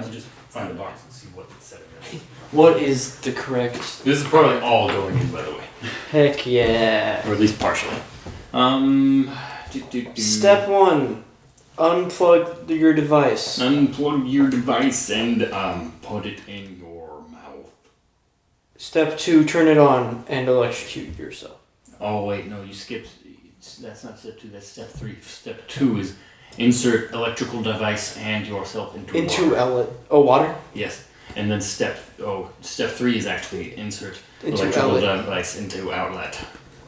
to just find the box and see what it's set in. What is the correct... This is probably all going in, by the way. Heck yeah. Or at least partially. Step 1. Unplug your device. Unplug your device and put it in your mouth. Step 2. Turn it on and electrocute yourself. Oh wait, no, you skipped. That's not step 2, that's step 3. Step 2 is insert electrical device and yourself into water. Water? Yes. And then step 3 is actually insert Into electrical outlet. device into outlet.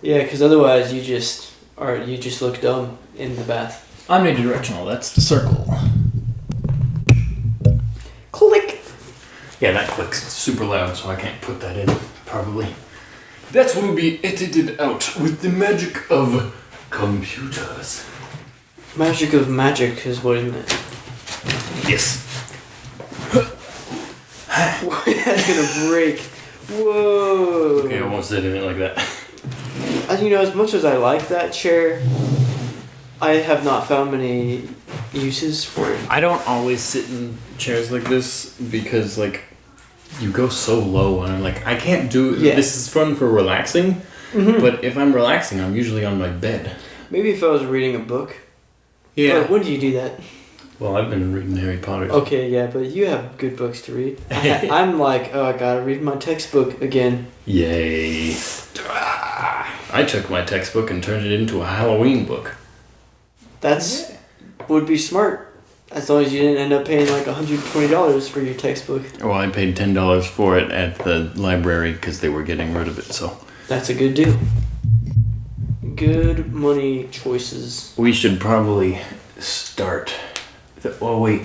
Yeah, because otherwise you just look dumb in the bath. Omnidirectional, that's the circle. Click! Yeah, that clicks super loud, so I can't put that in, probably. That will be edited out with the magic of computers. Magic of magic is what it meant. Yes. That's gonna break. Whoa. Okay, I won't sit in it like that. As much as I like that chair, I have not found many uses for it. I don't always sit in chairs like this because, you go so low and I'm like, I can't do... Yeah. This is fun for relaxing, but if I'm relaxing, I'm usually on my bed. Maybe if I was reading a book. Yeah. But when do you do that? Well, I've been reading Harry Potter. Okay, yeah, but you have good books to read. I'm like, I gotta read my textbook again. Yay. I took my textbook and turned it into a Halloween book. That's would be smart. As long as you didn't end up paying like $120 for your textbook. Well, I paid $10 for it at the library because they were getting rid of it, so... That's a good deal. Good money choices. We should probably start... wait.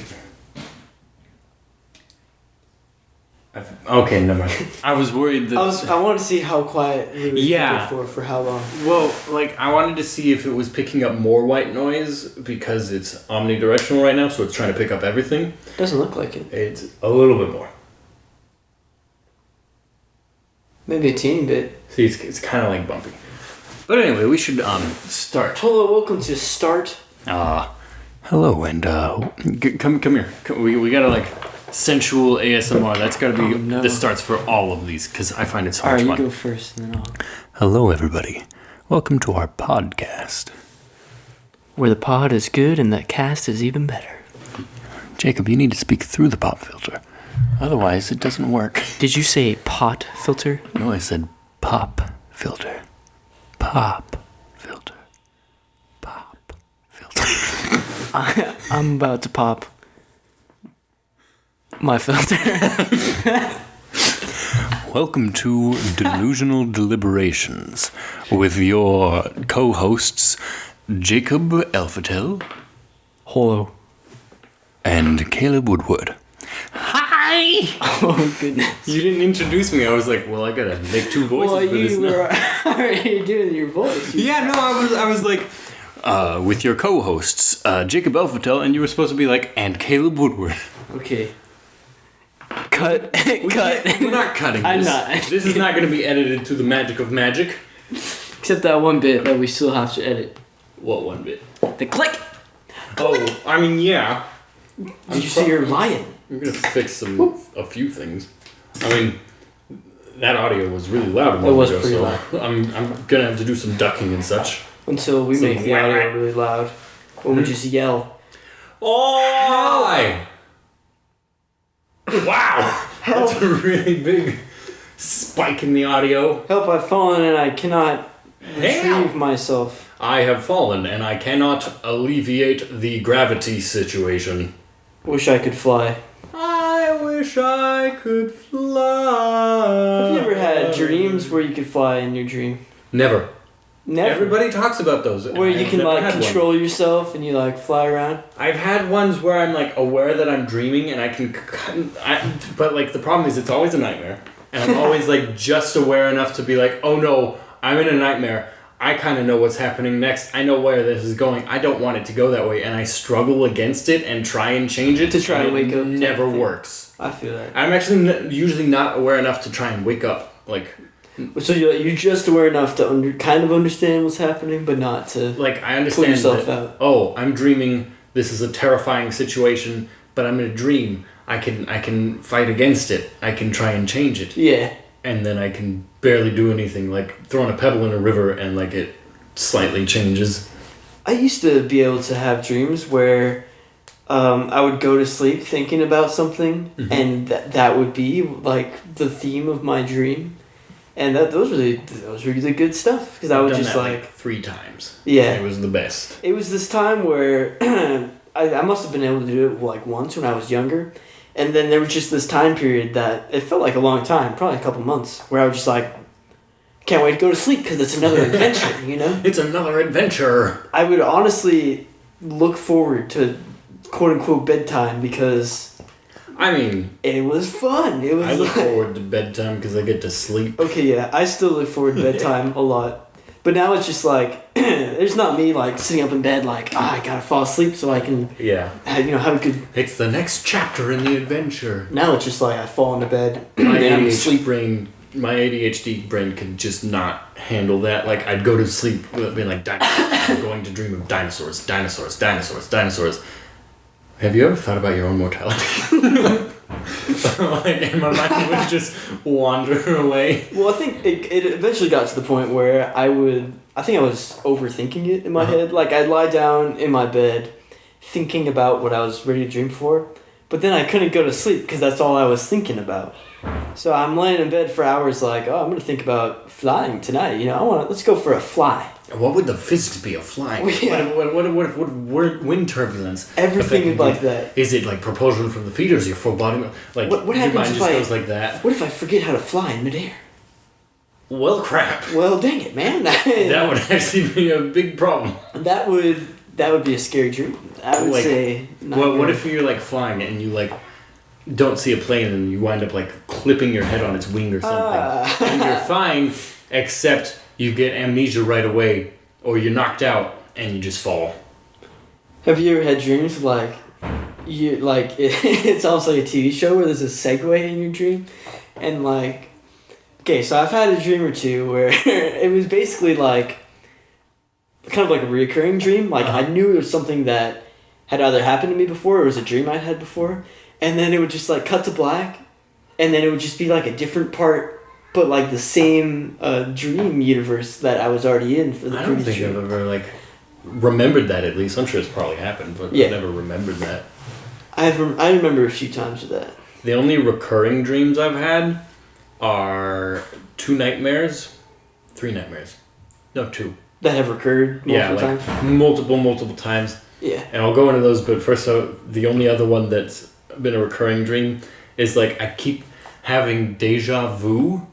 Okay, never mind. I was worried that... I want to see how quiet we would keep Yeah. it for how long. Well, I wanted to see if it was picking up more white noise because it's omnidirectional right now, so it's trying to pick up everything. Doesn't look like it. It's a little bit more. Maybe a teeny bit. See, it's kind of like bumpy. But anyway, we should start. Hello, welcome to Start. Hello, and come here. We gotta sensual ASMR. That's gotta be the starts for all of these because I find it so much fun. Alright, you go first and then I'll... Hello, everybody. Welcome to our podcast. Where the pod is good and the cast is even better. Jacob, you need to speak through the pop filter. Otherwise, it doesn't work. Did you say pot filter? No, I said pop filter. Pop filter. Pop filter. I'm about to pop my filter. Welcome to Delusional Deliberations with your co-hosts Jacob Elfatel. Hello. And Caleb Woodward. Hi! Oh, goodness. You didn't introduce me. I was like, well, I gotta make two voices for this. You were already doing your voice. Yeah, no, I was like, with your co-hosts, Jacob Elfatel, and you were supposed to be like, and Caleb Woodward. Okay. Cut. Cut. We're not cutting this. I'm not. This is not going to be edited to the magic of magic. Except that one bit that we still have to edit. What one bit? The click. Oh, I mean, yeah. Did you see you're lying? I'm going to fix a few things. I mean, that audio was really loud a moment It was ago, pretty so loud. I'm going to have to do some ducking and such. Until we make the wah- audio really loud. Or we just yell. Oh! Wow! That's a really big spike in the audio. Help, I've fallen and I cannot retrieve Help. myself. I have fallen and I cannot alleviate the gravity situation. Wish I could fly. I wish I could fly. Have you ever had dreams where you could fly in your dream? Never. Never. Everybody talks about those. Where you can control yourself and you fly around. I've had ones where I'm aware that I'm dreaming and I can, but the problem is it's always a nightmare, and I'm always just aware enough to be oh no, I'm in a nightmare. I kind of know what's happening next. I know where this is going. I don't want it to go that way, and I struggle against it and try and change it to try and wake up. Never works. I feel that. I'm actually usually not aware enough to try and wake up. So you're just aware enough to kind of understand what's happening, but not to I understand pull yourself that, out. Oh, I'm dreaming. This is a terrifying situation, but I'm in a dream. I can fight against it. I can try and change it. Yeah. And then I can barely do anything, like throwing a pebble in a river and like it slightly changes. I used to be able to have dreams where I would go to sleep thinking about something, and that would be like the theme of my dream, and that was really good stuff because I would just like 3 times. Yeah, it was the best. It was this time where I must have been able to do it like once when I was younger, and then there was just this time period that it felt like a long time, probably a couple months, where I was just like, can't wait to go to sleep because it's another adventure, you know? It's another adventure. I would honestly look forward to quote-unquote bedtime because... I mean... it was fun. It was I look forward to bedtime because I get to sleep. Okay, yeah. I still look forward to bedtime a lot. But now it's just like... there's not me like sitting up in bed like, I gotta fall asleep so I can... Yeah. Have a good... It's the next chapter in the adventure. Now it's just like I fall into bed and My ADHD brain could just not handle that. Like, I'd go to sleep being like, I'm going to dream of dinosaurs. Have you ever thought about your own mortality? And my mind would just wander away. Well, I think it eventually got to the point where I think I was overthinking it in my head. Like, I'd lie down in my bed thinking about what I was ready to dream for, but then I couldn't go to sleep because that's all I was thinking about. So I'm laying in bed for hours like, I'm going to think about flying tonight. Let's go for a fly. What would the physics be of flying? Yeah. What wind turbulence? Everything like that. Is it like propulsion from the feet or is your full body? Like, what happens if goes like that? What if I forget how to fly in midair? Well, crap. Well, dang it, man. That would actually be a big problem. That would be a scary dream. I would say. What if you're like flying and you like don't see a plane and you wind up like clipping your head on its wing or something, and you're fine, except you get amnesia right away, or you're knocked out and you just fall. Have you ever had dreams like it's almost like a TV show where there's a segue in your dream, and like, okay, so I've had a dream or two where it was basically like kind of like a reoccurring dream. Like I knew it was something that had either happened to me before or it was a dream I'd had before. And then it would just like cut to black, and then it would just be like a different part, but like the same dream universe that I was already in for the previous dream. I don't think I've ever like remembered that. At least I'm sure it's probably happened, but I've never remembered that. I remember a few times of that. The only recurring dreams I've had are 2 nightmares, 3 nightmares, no 2 that have recurred multiple times. multiple times. Yeah, and I'll go into those, but first, the only other one that's been a recurring dream is like I keep having deja vu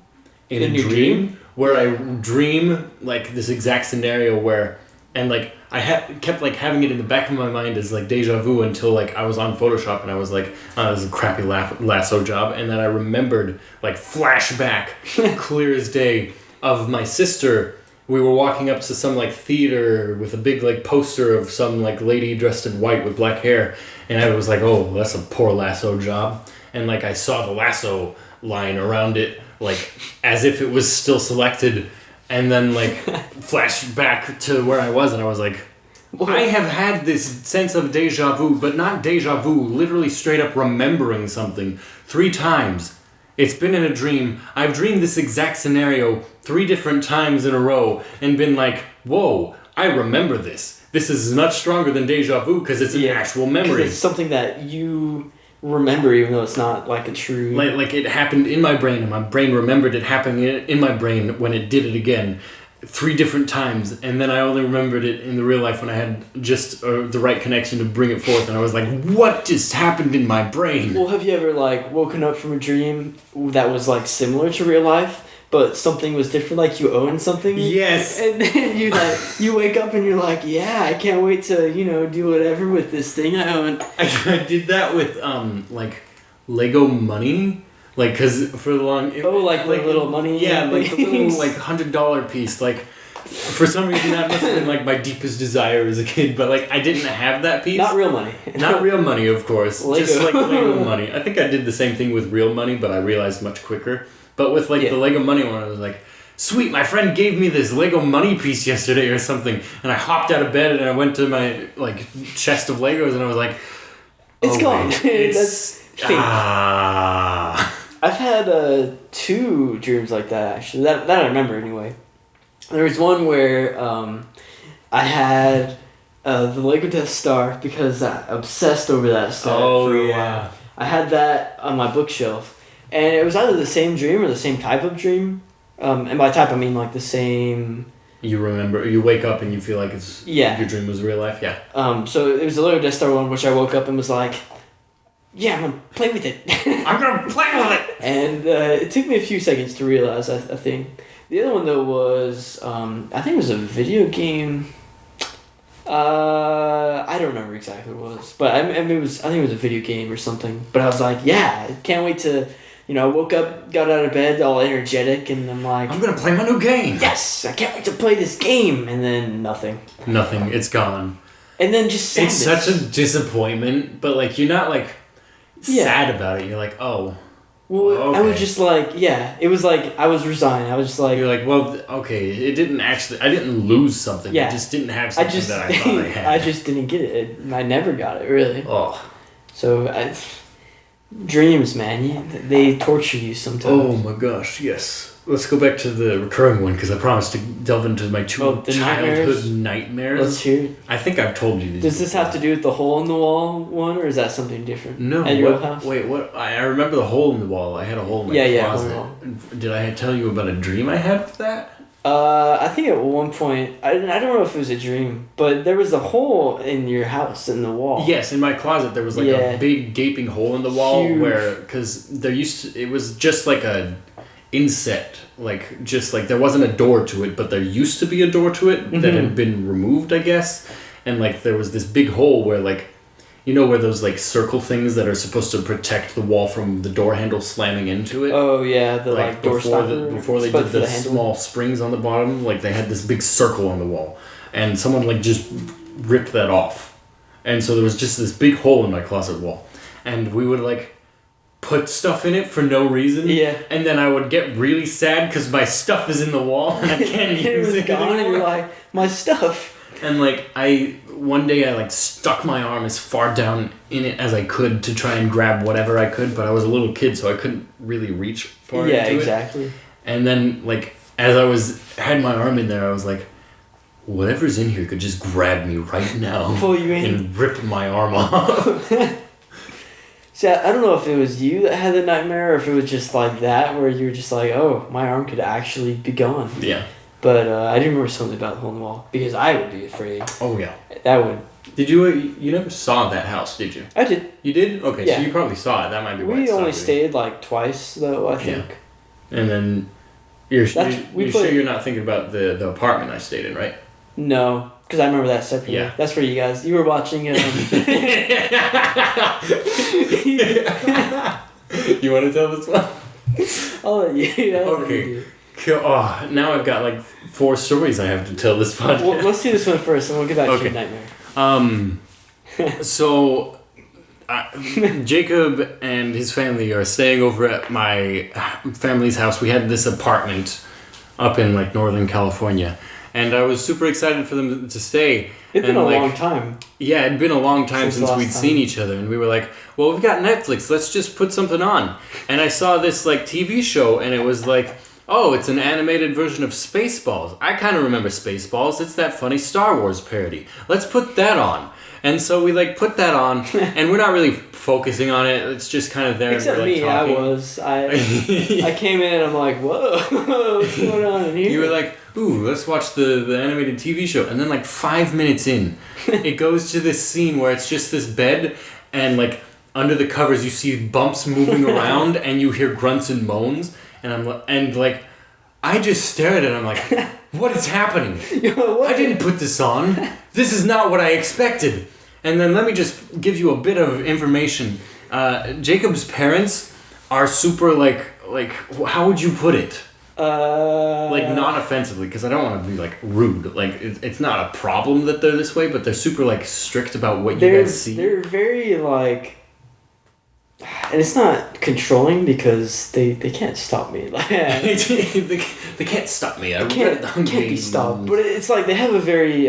in a dream where I dream like this exact scenario where, and like I kept like having it in the back of my mind as like deja vu until like I was on Photoshop and I was like, this is a crappy lasso job, and then I remembered like flashback clear as day of my sister. We were walking up to some like theater with a big like poster of some like lady dressed in white with black hair, and I was like, oh, that's a poor lasso job. And like I saw the lasso line around it like as if it was still selected, and then like flashed back to where I was, and I was like, I have had this sense of deja vu, but not deja vu, literally straight up remembering something 3 times. It's been in a dream. I've dreamed this exact scenario 3 different times in a row and been like, whoa, I remember this. This is much stronger than deja vu because it's an actual memory. It's something that you remember even though it's not like a true... Like it happened in my brain and my brain remembered it happening in my brain when it did it again 3 different times, and then I only remembered it in the real life when I had just the right connection to bring it forth, and I was like, what just happened in my brain? Well, have you ever like woken up from a dream that was like similar to real life, but something was different, like you own something? Yes. And then you wake up and you're like, yeah, I can't wait to, do whatever with this thing I own. I did that with like Lego money. Like, cause for the long... the little money... Yeah, like the little, like, $100 piece. Like, for some reason that must have been, like, my deepest desire as a kid. But, like, I didn't have that piece. Not real money. Not real money, of course. Lego. Just, like, Lego money. I think I did the same thing with real money, but I realized much quicker. But with, like, the Lego money one, I was like, sweet, my friend gave me this Lego money piece yesterday or something. And I hopped out of bed and I went to my, like, chest of Legos and I was like... It's gone. Fake. I've had 2 dreams like that, actually. That I remember, anyway. There was one where I had the Lego Death Star because I obsessed over that set for a while. I had that on my bookshelf. And it was either the same dream or the same type of dream. And by type, I mean like the same... You remember, you wake up and you feel like it's your dream was real life? Yeah. So it was the Lego Death Star one, which I woke up and was like, yeah, I'm going to play with it. I'm going to play with it! And it took me a few seconds to realize, I think. The other one, though, was, I think it was a video game. I don't remember exactly what it was. But I think it was a video game or something. But I was like, yeah, I can't wait to... I woke up, got out of bed, all energetic, and I'm like... I'm going to play my new game! Yes! I can't wait to play this game! And then nothing. Nothing. It's gone. And then just sadness. It's such a disappointment, but, like, you're not, like, sad about it. You're like, oh... Well, okay. I was just like, yeah. It was like, I was resigned. I was just like... You're like, well, okay, it didn't actually... I didn't lose something. Yeah. I just didn't have something that I thought I had. I just didn't get it. I never got it, really. Oh. So, dreams, man, they torture you sometimes. Oh my gosh, yes. Let's go back to the recurring one because I promised to delve into my 2 childhood nightmares. Let's hear it. I think I've told you these. Does this have to do with the hole in the wall one, or is that something different? No. At your house? Wait, what? I remember the hole in the wall. I had a hole in my closet. Did I tell you about a dream I had with that? I think at one point, I don't know if it was a dream, but there was a hole in your house in the wall. Yes, in my closet there was like a big gaping hole in the wall. Huge. Because it was just like a inset, like just like there wasn't a door to it, but there used to be a door to it that had been removed, I guess. And like there was this big hole where like, where those like circle things that are supposed to protect the wall from the door handle slamming into it. Oh yeah, the like door stopper. Before they did the small springs on the bottom, like they had this big circle on the wall, and someone like just ripped that off, and so there was just this big hole in my closet wall, and we would like put stuff in it for no reason. Yeah. And then I would get really sad because my stuff is in the wall and I can't use it gone, anymore. And you're like, my stuff. And like one day I like stuck my arm as far down in it as I could to try and grab whatever I could, but I was a little kid so I couldn't really reach far into it. Yeah, exactly. And then like as I had my arm in there, I was like, whatever's in here could just grab me right now. Pull you in. And rip my arm off. See, I don't know if it was you that had the nightmare or if it was just like that where you were just like, oh, my arm could actually be gone. Yeah. But I do remember something about the hole in the wall because I would be afraid. Oh, yeah. That would... Did you never saw that house, did you? I did. You did? Okay, yeah. So you probably saw it. That might be why we only stayed like twice, though, I think. Yeah. And then you're sure you're not thinking about the apartment I stayed in, right? No, because I remember that separately. Yeah. That's where you were watching it. You want to tell this one? I'll let you. Okay. Oh, now I've got like 4 stories I have to tell this podcast. Well, let's do this one first, and we'll get back to your nightmare. So, Jacob and his family are staying over at my family's house. We had this apartment up in like Northern California, and I was super excited for them to stay. It'd been a long time. Yeah, it'd been a long time since we'd seen each other, and we were like, well, we've got Netflix, let's just put something on. And I saw this like TV show, and it was like, oh, it's an animated version of Spaceballs. I kind of remember Spaceballs. It's that funny Star Wars parody. Let's put that on. And so we like put that on, and we're not really focusing on it. It's just kind of there. Except and we're, like, me, talking. I was. I came in and I'm like, whoa, what's going on in here? You were like, ooh, let's watch the animated TV show. And then like 5 minutes in, it goes to this scene where it's just this bed, and like under the covers you see bumps moving around, and you hear grunts and moans. And I just stare at it and I'm like, what is happening? I didn't put this on. This is not what I expected. And then let me just give you a bit of information. Jacob's parents are super like how would you put it? Like non-offensively, because I don't want to be like rude. Like it's not a problem that they're this way, but they're super like strict about what you guys see. They're very like... And it's not controlling because they can't stop me. Like, they can't stop me. I can't be stopped. But it's like they have a very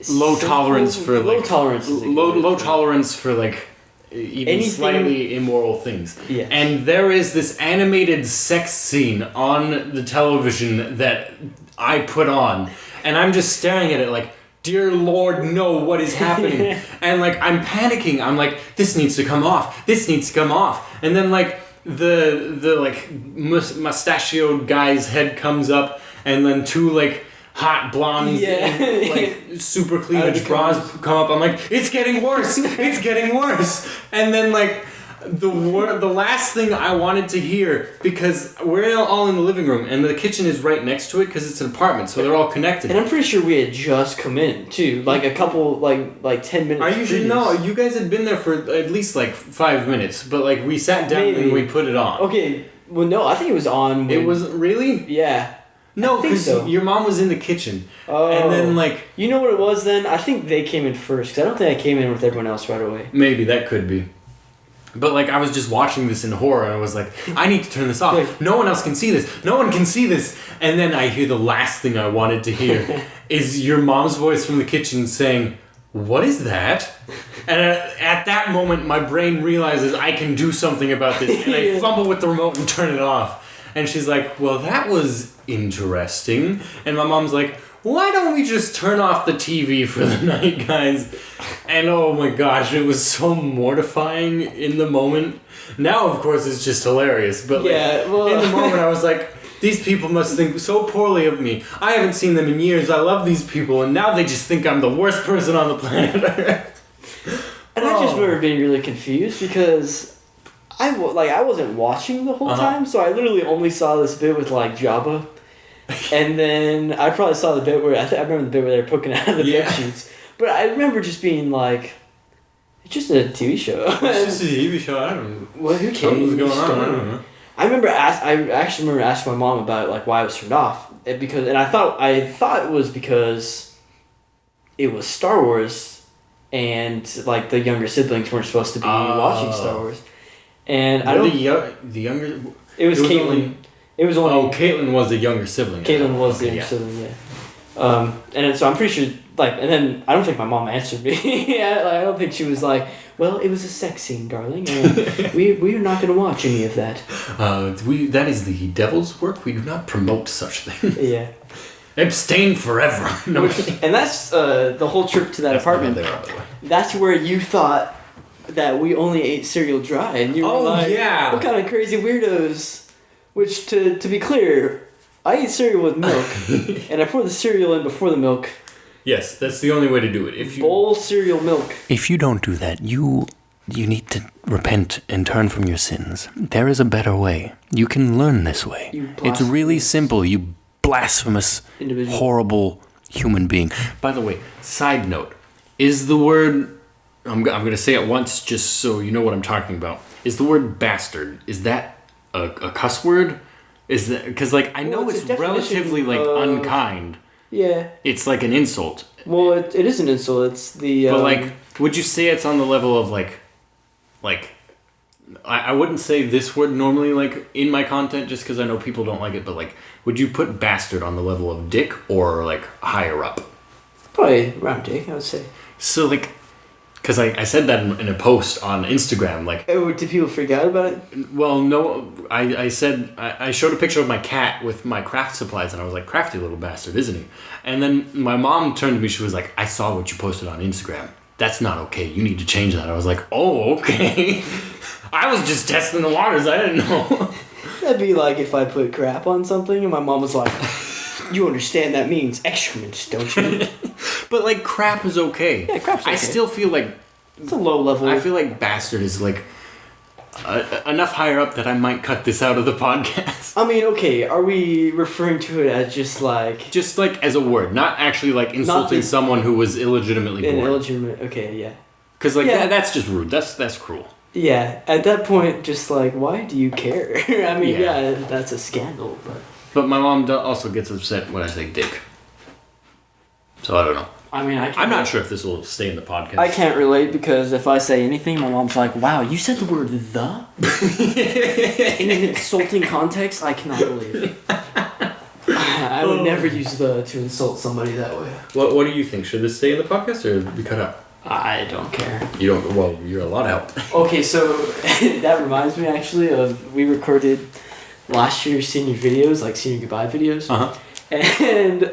low tolerance for low like tolerance. Low tolerance for like even anything, slightly immoral things. Yeah. And there is this animated sex scene on the television that I put on, and I'm just staring at it like, dear Lord, no, what is happening? And like I'm panicking. I'm like, this needs to come off. This needs to come off. And then like the like mustachioed guy's head comes up, and then two like hot blondes in like super cleavage bras come up. I'm like, it's getting worse. It's getting worse. And then like the last thing I wanted to hear, because we're all in the living room and the kitchen is right next to it because it's an apartment, so they're all connected. And I'm pretty sure we had just come in too, like a couple like 10 minutes. Are you sure? No, you guys had been there for at least like 5 minutes, but like we sat down and we put it on. Okay, well no, I think it was on. It was really? Yeah. No, because your mom was in the kitchen. Oh. And then, like... You know what it was then? I think they came in first, because I don't think I came in with everyone else right away. Maybe, that could be. But, like, I was just watching this in horror, and I was like, I need to turn this off. Like, no one else can see this. No one can see this. And then I hear the last thing I wanted to hear is your mom's voice from the kitchen saying, what is that? And at that moment, my brain realizes I can do something about this, and I fumble with the remote and turn it off. And she's like, well, that was interesting. And my mom's like, why don't we just turn off the TV for the night, guys? And oh my gosh, it was so mortifying in the moment. Now, of course, it's just hilarious. But like, in the moment, I was like, these people must think so poorly of me. I haven't seen them in years. I love these people. And now they just think I'm the worst person on the planet Earth. And I just remember being really confused because... I wasn't watching the whole time, so I literally only saw this bit with like Jabba, and then I probably saw the bit where I remember the bit where they're poking out of the bed sheets. But I remember just being like, it's just a TV show. It's just a TV show. I don't know. Well, who cares? Something's going on. I don't know. I actually remember asking my mom about like why it was turned off, I thought it was because it was Star Wars, and like the younger siblings weren't supposed to be watching Star Wars. And the younger. It was Caitlin. It was only. Caitlin was the younger sibling. Caitlin was the younger sibling. Yeah. And so I'm pretty sure. Like, and then I don't think my mom answered me. I don't think she was like, "Well, it was a sex scene, darling. And we are not going to watch any of that." That is the devil's work. We do not promote such things. Yeah. Abstain forever. No. And that's the whole trip to that apartment. There, by the way. That's where you thought that we only ate cereal dry, and you were like, what kind of crazy weirdos? Which, to be clear, I eat cereal with milk, and I pour the cereal in before the milk. Yes, that's the only way to do it. Bowl cereal milk. If you don't do that, you need to repent and turn from your sins. There is a better way. You can learn this way. It's really simple, you blasphemous, horrible human being. By the way, side note, is the word... I'm going to say it once just so you know what I'm talking about. Is the word bastard, is that a cuss word? Is that... Because, like, I know it's relatively, like, unkind. Yeah. It's, like, an insult. Well, it is an insult. It's the... But, like, would you say it's on the level of, like... I wouldn't say this word normally, like, in my content just because I know people don't like it, but, like, would you put bastard on the level of dick or, like, higher up? Probably around dick, I would say. So, like... Because I said that in a post on Instagram, like... Oh, did people freak out about it? Well, no, I said... I showed a picture of my cat with my craft supplies, and I was like, crafty little bastard, isn't he? And then my mom turned to me, she was like, I saw what you posted on Instagram. That's not okay, you need to change that. I was like, oh, okay. I was just testing the waters, I didn't know. That'd be like if I put crap on something, and my mom was like... You understand that means excrement, don't you? But, like, crap is okay. Yeah, crap's okay. I still feel like... It's a low level. I feel like bastard is, like, enough higher up that I might cut this out of the podcast. I mean, okay, are we referring to it as just, like... Just, like, as a word. Not actually, like, insulting someone who was illegitimately born. Illegitimate, okay, yeah. Because, like, that's just rude. That's cruel. Yeah, at that point, just, like, why do you care? I mean, yeah, that's a scandal, but... But my mom also gets upset when I say dick. So I don't know. I mean, I'm not sure if this will stay in the podcast. I can't relate because if I say anything, my mom's like, wow, you said the word the? In an insulting context? I cannot believe it. I would never use the to insult somebody that way. What do you think? Should this stay in the podcast or be cut out? I don't care. You don't. Well, you're a lot of help. Okay, so that reminds me actually of we recorded last year's senior videos, like senior goodbye videos. And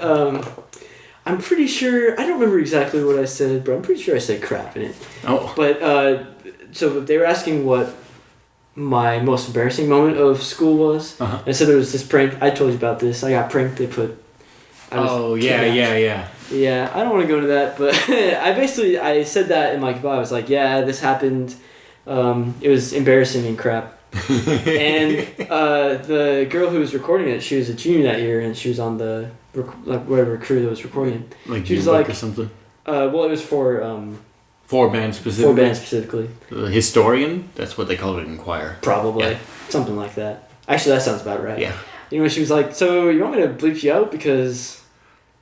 I'm pretty sure I don't remember exactly what I said, but I'm pretty sure I said crap in it. Oh. But so they were asking what my most embarrassing moment of school was. I said there was this prank. I told you about this. I got pranked. They put. Yeah, I don't want to go into that, but I said that in my goodbye. I was like, yeah, this happened. It was embarrassing and crap. And the girl who was recording it, she was a junior that year, and she was on the whatever crew that was recording it. Like she was like, or something. Well, it was for bands specifically. For bands specifically. The historian. That's what they call it in choir. Probably something like that. Actually, that sounds about right. Yeah. You know, she was like, "So you want me to bleep you out because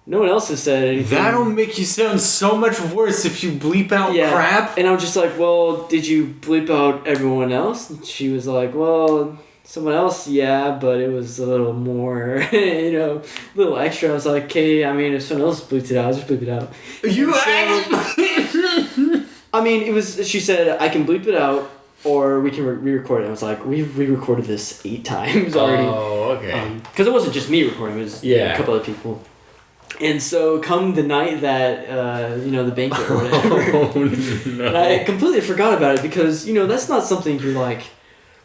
no one else has said anything?" That'll make you sound so much worse if you bleep out crap. And I was just like, "Well, did you bleep out everyone else?" And she was like, "Well, someone else, yeah, but it was a little more, a little extra." I was like, "Okay, I mean, if someone else bleeped it out, I'll just bleep it out." I mean, it was. She said, "I can bleep it out, or we can re-record it." I was like, "We've re-recorded this 8 times already." Oh, okay. Because it wasn't just me recording; it was a couple other people. And so, come the night that the banquet or whatever, no. and I completely forgot about it because that's not something you're like,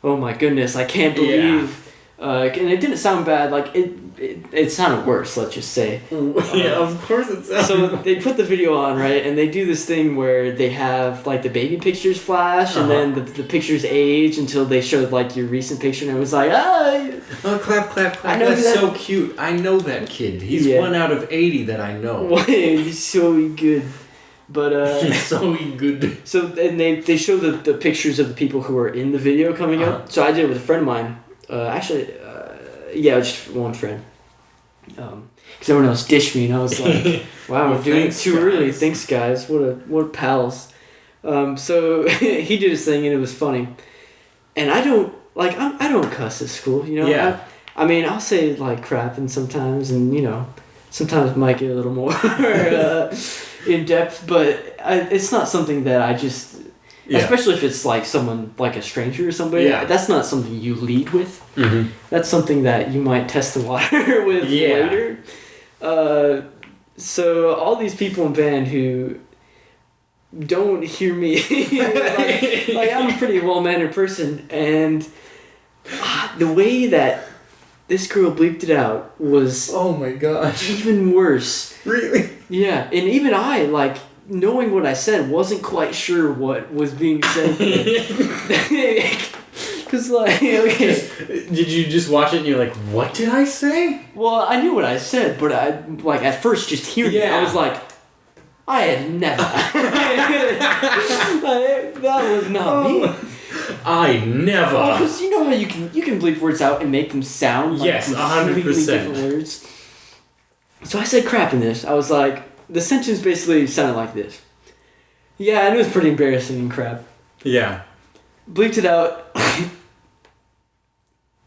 "Oh my goodness, I can't believe." And it didn't sound bad. Like it sounded worse. Let's just say. Of course it sounds. So they put the video on, right, and they do this thing where they have like the baby pictures flash, and then the pictures age until they showed like your recent picture, and it was like, oh, clap. I know That's so cute. I know that kid. He's 1 out of 80 that I know. He's so good. But he's so good. So and they show the pictures of the people who are in the video coming up. So I did it with a friend of mine. Just one friend. Because everyone else ditched me, and I was like, "Wow, we're doing it too early. Thanks, guys. What pals." So he did his thing, and it was funny. And I don't cuss at school, Yeah. I mean, I'll say like crap, and sometimes sometimes it might get a little more in depth, but it's not something that I just. Yeah. Especially if it's like someone, like a stranger or somebody. Yeah. That's not something you lead with. Mm-hmm. That's something that you might test the water with later. So all these people in band who don't hear me, like I'm a pretty well-mannered person, and the way that this girl bleeped it out was... Oh my gosh. Even worse. Really? Yeah, and even I, knowing what I said, wasn't quite sure what was being said. Because, okay. Did you just watch it and you're like, what did I say? Well, I knew what I said, but at first, just hearing it, I was like, I had never. That was not me. I never. Because you know how you can bleep words out and make them sound like completely 100%. different words. So I said crap in this. I was like, the sentence basically sounded like this. Yeah, and it was pretty embarrassing and crap. Yeah. Bleeped it out.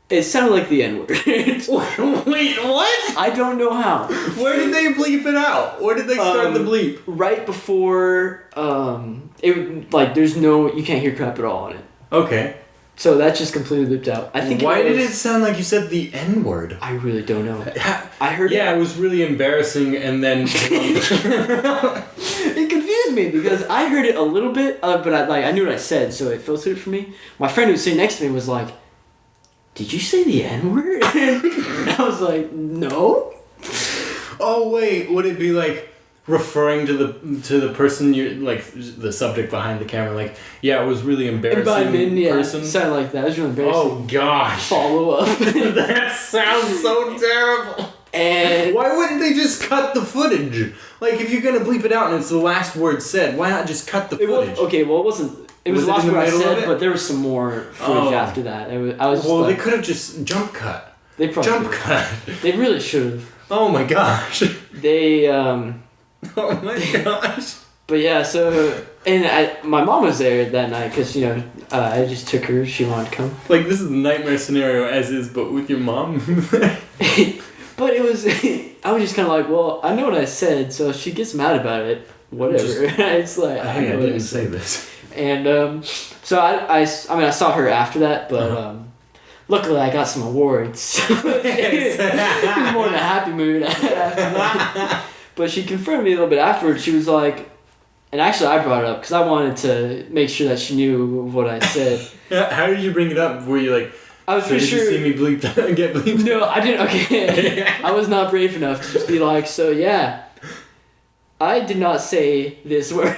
It sounded like the N-word. Wait, what? I don't know how. Where did they bleep it out? Where did they start the bleep? Right before, there's you can't hear crap at all on it. Okay. So that's just completely bleeped out. I think. Why did it sound like you said the N-word? I really don't know. I heard. Yeah, it was really embarrassing, and then it confused me because I heard it a little bit, but I knew what I said, so it filtered it for me. My friend who was sitting next to me was like, "Did you say the N-word?" And I was like, "No." Oh wait, would it be like referring to the person you're like the subject behind the camera? Like, yeah, it was really embarrassing. Person. It sounded like that. It was really embarrassing. Oh gosh. Follow up. That sounds so terrible. And why wouldn't they just cut the footage? Like, if you're gonna bleep it out and it's the last word said, why not just cut the footage? It wasn't. It was the last word I said, but there was some more footage after that. They could have just jump cut. They probably jump cut. They really should have. Oh my gosh. They. Oh my gosh. But yeah, so my mom was there that night because I just took her. She wanted to come. Like, this is a nightmare scenario as is, but with your mom. But it was. I was just kind of like, well, I know what I said, so if she gets mad about it, whatever. It's like, I didn't say this. And so I saw her after that, but luckily I got some awards. She was more in a happy mood after that. But she confirmed me a little bit afterwards. She was like, and actually I brought it up because I wanted to make sure that she knew what I said. How did you bring it up? Were you like, I was pretty sure. Did you see me get bleeped? No, I didn't. Okay. I was not brave enough to just be like, so yeah, I did not say this word.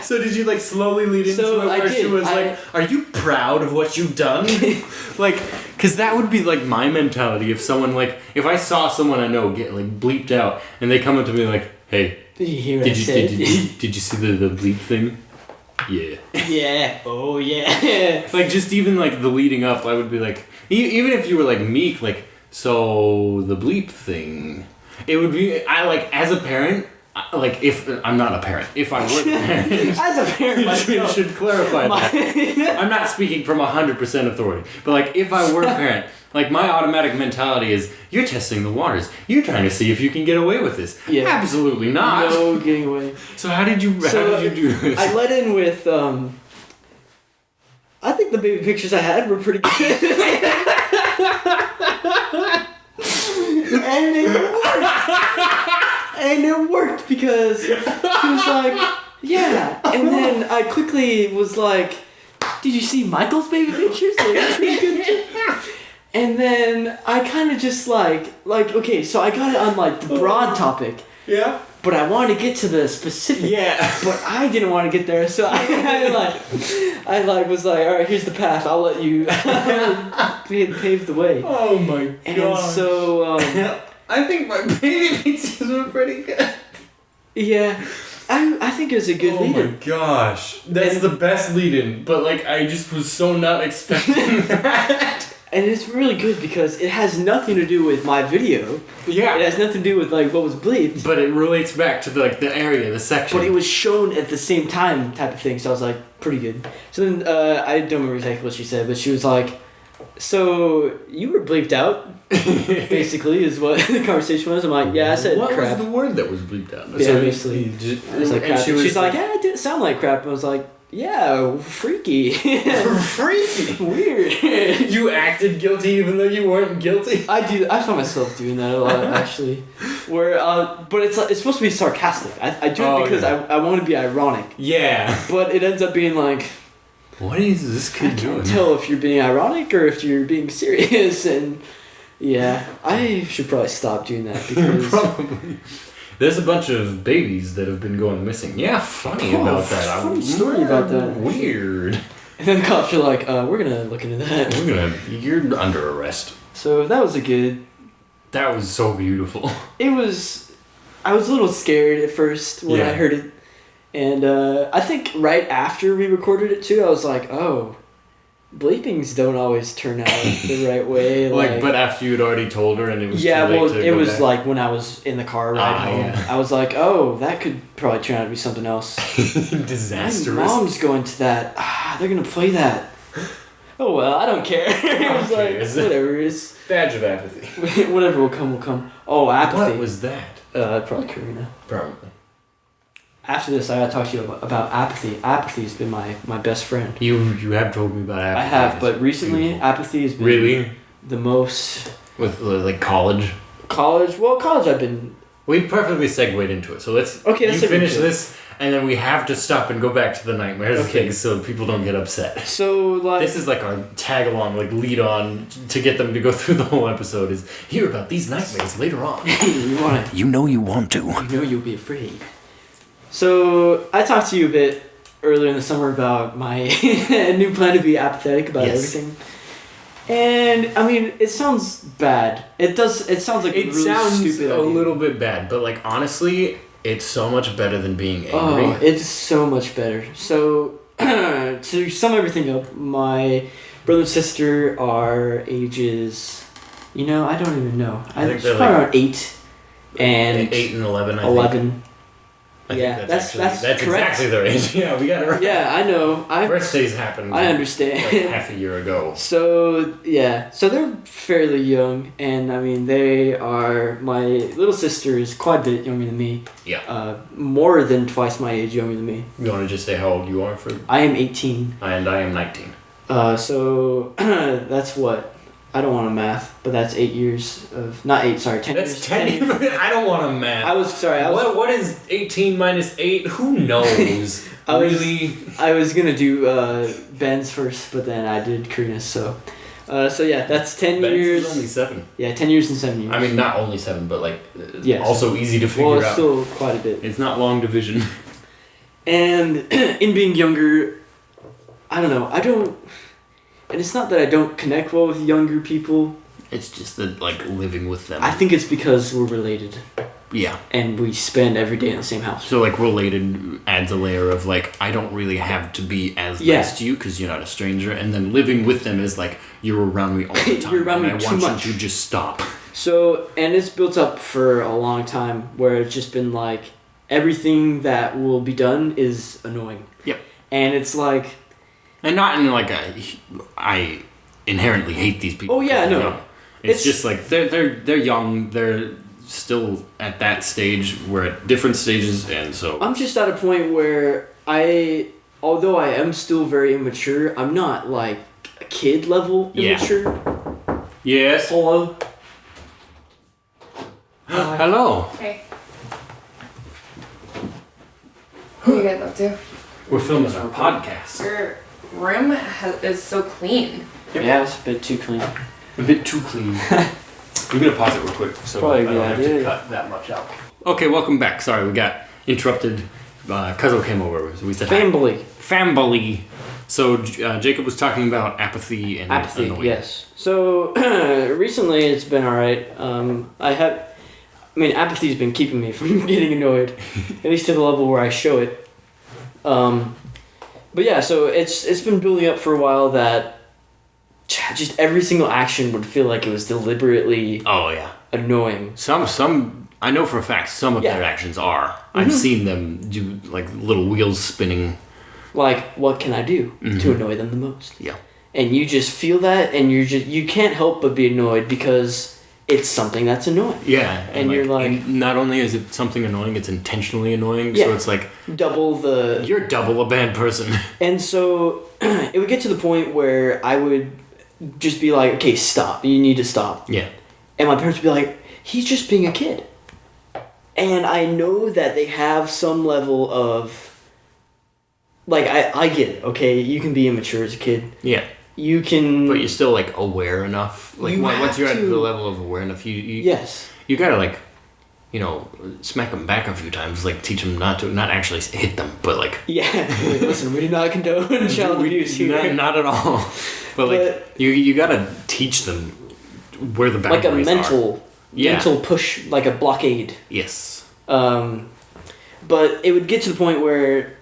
So did you like slowly lead into it where she was like, are you proud of what you've done? Like, because that would be like my mentality if someone like, if I saw someone I know get like bleeped out and they come up to me like, hey, did you hear what I said? Did you see the bleep thing? Yeah. Yeah. Oh yeah. Like just even like the leading up, I would be like, even if you were like meek, like, so the bleep thing, it would be, I like as a parent, like if I'm not a parent, if I were a parent, as a parent, myself, should clarify that. I'm not speaking from 100% authority, but like if I were a parent, like my automatic mentality is, you're testing the waters. You're trying to see if you can get away with this. Yeah. Absolutely not. No getting away. So how did you do this? I let in with I think the baby pictures I had were pretty good. And it worked because she was like, yeah. And then I quickly was like, did you see Michael's baby pictures? They're pretty good too. And then I kind of just like, okay, so I got it on like the broad topic. Yeah. But I wanted to get to the specific. Yeah. But I didn't want to get there, so I was like, all right, here's the path. I'll let you pave the way. Oh my god. And so I think my baby pictures were pretty good. Yeah. I think it was a good lead-in. Oh my gosh. That's the best lead-in, but like I just was so not expecting that. And it's really good because it has nothing to do with my video. Yeah. It has nothing to do with like what was bleeped. But it relates back to the area, the section. But it was shown at the same time type of thing, so I was like, pretty good. So then I don't remember exactly what she said, but she was like, so you were bleeped out, basically, is what the conversation was. I'm like, yeah, I said what crap. What was the word that was bleeped out? Yeah, basically. I was like, crap. She's like, yeah, it didn't sound like crap. And I was like, yeah, freaky. Freaky. Weird. You acted guilty even though you weren't guilty? I found myself doing that a lot, actually. Where, but it's supposed to be sarcastic. I do it because I want to be ironic. Yeah. But it ends up being like, what is this kid doing? I can't tell if you're being ironic or if you're being serious. And yeah, I should probably stop doing that because... Probably. There's a bunch of babies that have been going missing. Yeah, funny about that. Funny story about that. Weird. And then the cops are like, we're gonna look into that. You're under arrest. So that was that was so beautiful. I was a little scared at first when I heard it. And I think right after we recorded it too, I was like, oh, bleepings don't always turn out the right way. But after you had already told her and it was it was back. Like when I was in the car ride home. Yeah. I was like, oh, that could probably turn out to be something else. Disastrous. My mom's going to that. They're going to play that. Oh, well, I don't care. I was like, whatever. It's badge of apathy. Whatever will come, will come. Oh, apathy. What was that? Probably Karina. Probably. After this, I gotta talk to you about apathy. Apathy's been my best friend. You have told me about apathy. I have, but recently, apathy has been the most... With, like, college? College I've been... We've perfectly segued into it, so let's finish this, and then we have to stop and go back to the nightmares things so people don't get upset. So, like... This is like our tag-along, like, lead-on to get them to go through the whole episode is, hear about these nightmares later on. You know you want to. You know you'll be afraid. So, I talked to you a bit earlier in the summer about my new plan to be apathetic about everything. And, I mean, it sounds bad. It sounds like it really sounds stupid. A little bit bad, but, like, honestly, it's so much better than being angry. Oh, it's so much better. So, to sum everything up, my brother and sister are ages, I don't even know. I think they're probably around 8 and 8 and 11, I think. 11. Yeah, that's correct. exactly their age. Yeah, we got it right. Yeah, I know. Birthdays happened. I understand. Like half a year ago. So they're fairly young, and I mean they are. My little sister is quite a bit younger than me. Yeah. More than twice my age younger than me. You want to just say how old you are for? I am 18. And I am 19. So that's what. I don't want to math, but that's 8 years of 10 years. That's 10 years. I don't want to math. What is 18 minus 8? Who knows? I was gonna do Ben's first, but then I did Karina's. So yeah, that's 10 years. Ben's is only 7. Yeah, 10 years and 7 years. I mean, not only 7, but like yes. Also easy to figure out. Well, it's still quite a bit. It's not long division. And in being younger, I don't know. And it's not that I don't connect well with younger people. It's just that, like, living with them. I think it's because we're related. Yeah. And we spend every day in the same house. So, like, related adds a layer of, like, I don't really have to be as nice to you because you're not a stranger. And then living with them is, like, you're around me all the time. You're around me too much. I want you to just stop. So, and it's built up for a long time where it's just been, like, everything that will be done is annoying. Yep. And it's, like... And not in like I inherently hate these people. Oh yeah, no. Young. It's just like they're young. They're still at that stage. We're at different stages, and so I'm just at a point where although I am still very immature, I'm not like a kid level immature. Yeah. Yes. Hello. Hello. Hey. What are you guys up to? We're filming our podcast. Your room is so clean. Yeah, it's a bit too clean. A bit too clean. We're gonna pause it real quick so Probably I don't have idea. to cut that much out. Okay, welcome back. Sorry, we got interrupted. Cuzzo came over, so we said Family. So Jacob was talking about apathy and annoyance. Yes. So recently it's been all right. Apathy's been keeping me from getting annoyed, at least to the level where I show it. But yeah, so it's been building up for a while that just every single action would feel like it was deliberately annoying. Some I know for a fact some of their actions are. Mm-hmm. I've seen them do like little wheels spinning. Like, what can I do to annoy them the most? Yeah. And you just feel that, and you can't help but be annoyed because it's something that's annoying. Yeah. And you're like... And not only is it something annoying, it's intentionally annoying. Yeah. So it's like... You're double a bad person. And so it would get to the point where I would just be like, okay, stop. You need to stop. Yeah. And my parents would be like, he's just being a kid. And I know that they have some level of... Like, I get it, okay? You can be immature as a kid. Yeah. You can... But you're still, like, aware enough. Like, once you're at the level of aware enough, Yes. You gotta, like, smack them back a few times. Like, teach them not actually hit them, but, like... Yeah. Listen, we do not condone child abuse here. Not at all. But, like, you gotta teach them where the boundaries are. Like a mental push, like a blockade. Yes. But it would get to the point where...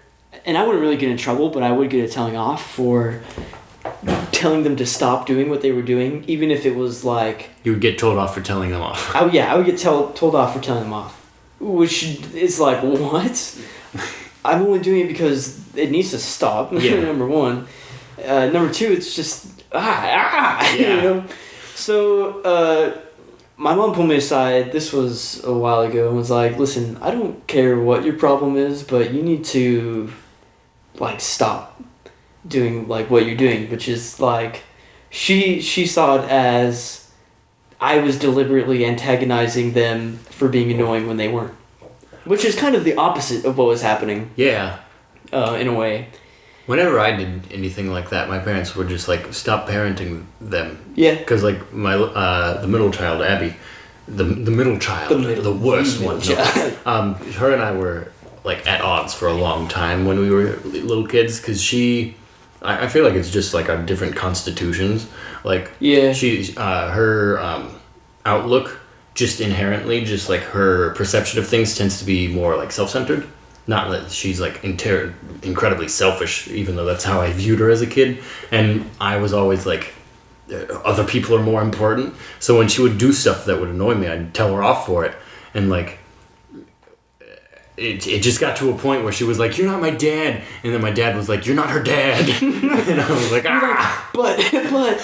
And I wouldn't really get in trouble, but I would get a telling off for telling them to stop doing what they were doing, even if it was like... You would get told off for telling them off. I would get told off for telling them off. Which is like, what? I'm only doing it because it needs to stop, number one. Number two, it's just... Yeah. You know? So, my mom pulled me aside, this was a while ago, and was like, listen, I don't care what your problem is, but you need to... like stop doing like what you're doing, which is like she saw it as I was deliberately antagonizing them for being annoying when they weren't, which is kind of the opposite of what was happening. Yeah. In a way. Whenever I did anything like that, my parents would just like stop parenting them. Yeah. Because like my the middle child Abby, the worst one. No, her and I were like at odds for a long time when we were little kids because I feel like it's just like our different constitutions. Like her outlook just inherently, just like her perception of things tends to be more like self-centered. Not that she's like incredibly selfish, even though that's how I viewed her as a kid. And I was always like, other people are more important. So when she would do stuff that would annoy me, I'd tell her off for it. And like, it just got to a point where she was like, "You're not my dad," and then my dad was like, "You're not her dad," and I was like, "Ah, but look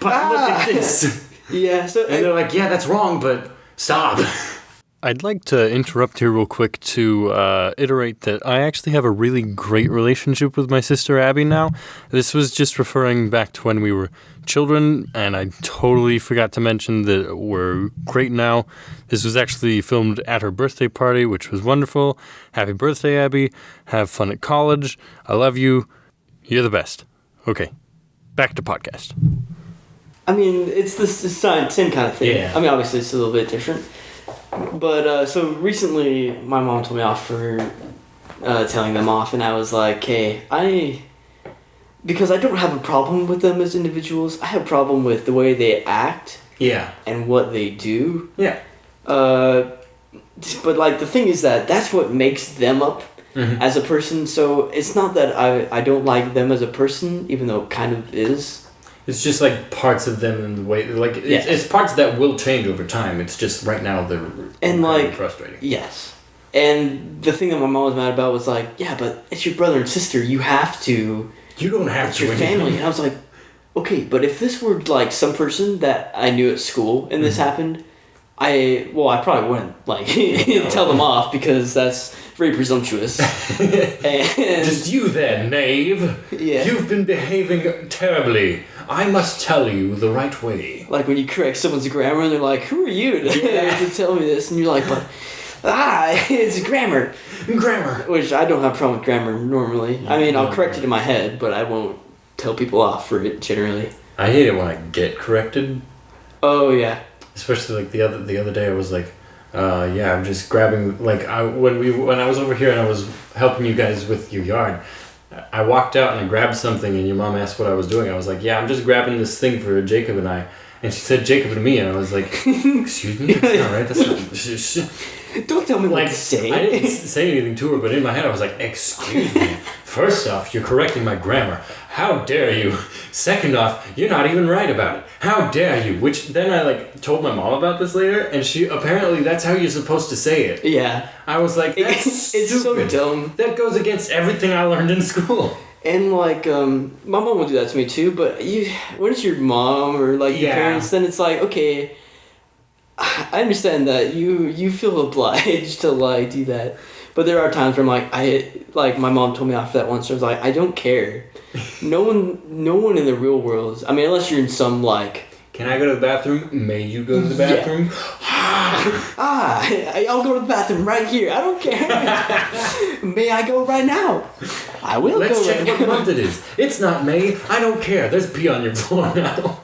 at this." Yeah. So and they're like, "Yeah, that's wrong, but stop." I'd like to interrupt here real quick to iterate that I actually have a really great relationship with my sister Abby now. This was just referring back to when we were children, and I totally forgot to mention that we're great now. This was actually filmed at her birthday party, which was wonderful. Happy birthday, Abby. Have fun at college. I love you. You're the best. Okay, back to podcast. I mean, it's the same kind of thing. Yeah. I mean, obviously it's a little bit different. But, so recently my mom told me off for telling them off, and I was like, hey, because I don't have a problem with them as individuals, I have a problem with the way they act. Yeah. And what they do. Yeah. But, like, the thing is that's what makes them up as a person, so it's not that I don't like them as a person, even though it kind of is. It's just like parts of them and the way, like, it's parts that will change over time. It's just right now they're like frustrating. Yes. And the thing that my mom was mad about was like, yeah, but it's your brother and sister. You have to. You don't have it's to. Your family. And I was like, okay, but if this were like some person that I knew at school and this happened, I probably wouldn't like tell them off because that's very presumptuous. And just you then, knave. Yeah. You've been behaving terribly. I must tell you the right way. Like when you correct someone's grammar and they're like, who are you to tell me this? And you're like, but it's grammar. Grammar. Which I don't have a problem with grammar normally. I mean, I'll correct it in my head, but I won't tell people off for it generally. I hate it when I get corrected. Oh yeah. Especially like the other day, I was like, I'm just grabbing like when I was over here and I was helping you guys with your yard. I walked out and I grabbed something, and your mom asked what I was doing. I was like, yeah, I'm just grabbing this thing for Jacob and I. And she said Jacob to me, and I was like, excuse me, that's not right. That's not. Don't tell me what to say. I didn't say anything to her, but in my head I was like, excuse me. First off, you're correcting my grammar. How dare you? Second off, you're not even right about it. How dare you? Which then I like told my mom about this later, and she apparently that's how you're supposed to say it. Yeah. I was like, that's it's stupid. so dumb. That goes against everything I learned in school. And like, my mom will do that to me too. But when it's your mom or like your parents, then it's like, okay, I understand that you feel obliged to like do that. But there are times where I'm like my mom told me after that once. I was like, I don't care. No one in the real world. I mean, unless you're in some like. Can I go to the bathroom? May you go to the bathroom? I'll go to the bathroom right here. I don't care. May I go right now? I will. Let's go check right what now. month it is. It's not May. I don't care. There's pee on your floor now.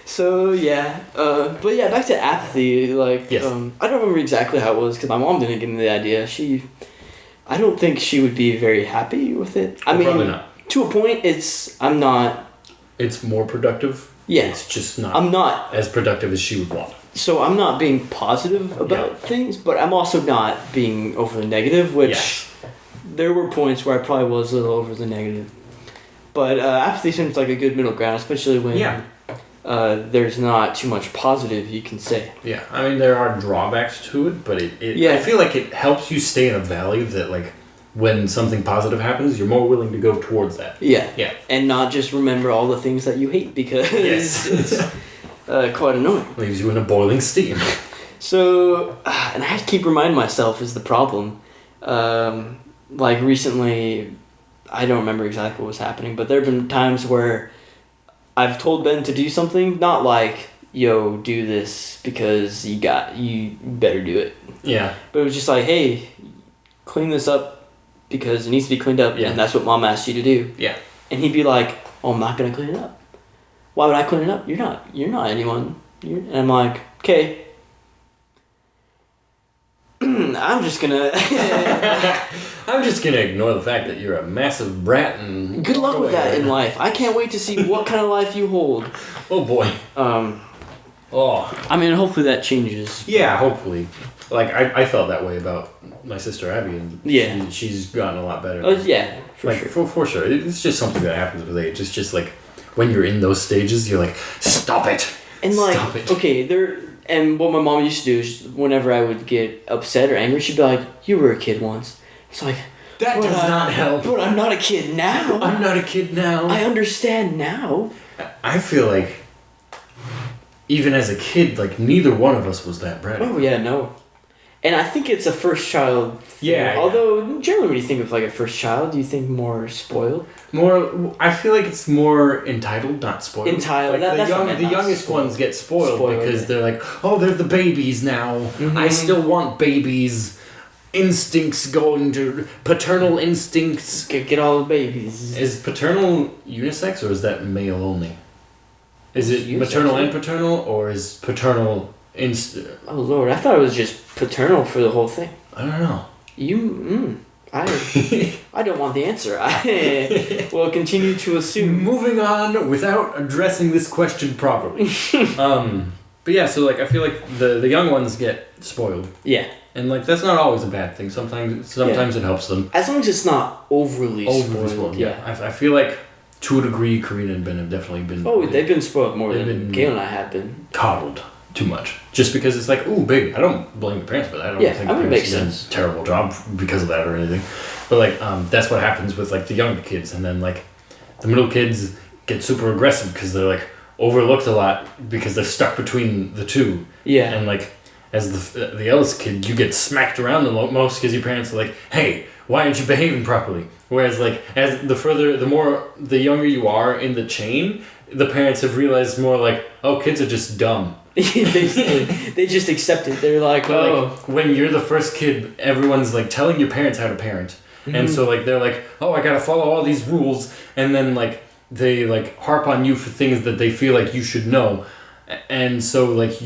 So yeah, but yeah, back to apathy. Like, yes. I don't remember exactly how it was because my mom didn't give me the idea. I don't think she would be very happy with it. I mean, probably not. To a point, I'm not. It's more productive. Yeah. It's just not. I'm not as productive as she would want. So I'm not being positive about things, but I'm also not being overly negative. Which there were points where I probably was a little overly negative. But apathy seems like a good middle ground, especially when. Yeah. There's not too much positive you can say. Yeah, I mean there are drawbacks to it, but I feel like it helps you stay in a valley that like when something positive happens, you're more willing to go towards that. Yeah. Yeah. And not just remember all the things that you hate because it's quite annoying. Leaves you in a boiling steam. So, and I have to keep reminding myself is the problem. Like recently, I don't remember exactly what was happening, but there have been times where I've told Ben to do something, not like, yo, do this because you better do it. Yeah. But it was just like, hey, clean this up because it needs to be cleaned up and that's what mom asked you to do. Yeah. And he'd be like, oh, I'm not going to clean it up. Why would I clean it up? You're not anyone. And I'm like, okay. I'm just gonna ignore the fact that you're a massive brat and good luck with that in life. I can't wait to see what kind of life you hold. Oh boy. I mean, hopefully that changes. Yeah, hopefully. Like I felt that way about my sister Abby, and she's gotten a lot better. For sure. It's just something that happens with age. It's just like when you're in those stages, you're like, stop it. And like, stop it. Okay, And what my mom used to do is whenever I would get upset or angry, she'd be like, "You were a kid once." It's like, that does not help. But I'm not a kid now. I'm not a kid now. I understand now. I feel like even as a kid, like neither one of us was that bratty. Oh yeah, no. And I think it's a first child thing. Yeah. Although generally when you think of like a first child, you think more spoiled. More, I feel like it's more entitled, not spoiled. Entitled. Like the youngest spoiled. ones get spoiled because they're like, oh, they're the babies now. Mm-hmm. I still want babies. Instincts going to paternal instincts. Get all the babies. Is paternal unisex or is that male only? Is it Unisex, maternal right? and paternal or is paternal Oh Lord, I thought it was just paternal for the whole thing. I don't know. I don't want the answer. I will continue to assume. Moving on without addressing this question properly. But yeah, so like I feel like the young ones get spoiled. Yeah. And like that's not always a bad thing. Sometimes it helps them. As long as it's not overly spoiled. Yeah. I feel like to a degree Karina and Ben have definitely been they've been spoiled more than Gail and I have been. Coddled too much. Just because it's like, ooh, big. I don't blame the parents for that. I don't think the it parents makes did sense. a terrible job because of that or anything. But like that's what happens with like the younger kids, and then like the middle kids get super aggressive because they're like overlooked a lot because they're stuck between the two. Yeah. And like as the eldest kid, you get smacked around the most because your parents are like, hey, why aren't you behaving properly? Whereas like as the younger you are in the chain, the parents have realized more like, oh, kids are just dumb. they just accept it. They're like, oh. Like, when you're the first kid, everyone's like telling your parents how to parent. Mm-hmm. And so like they're like, oh, I gotta follow all these rules, and then like they like harp on you for things that they feel like you should know. And so like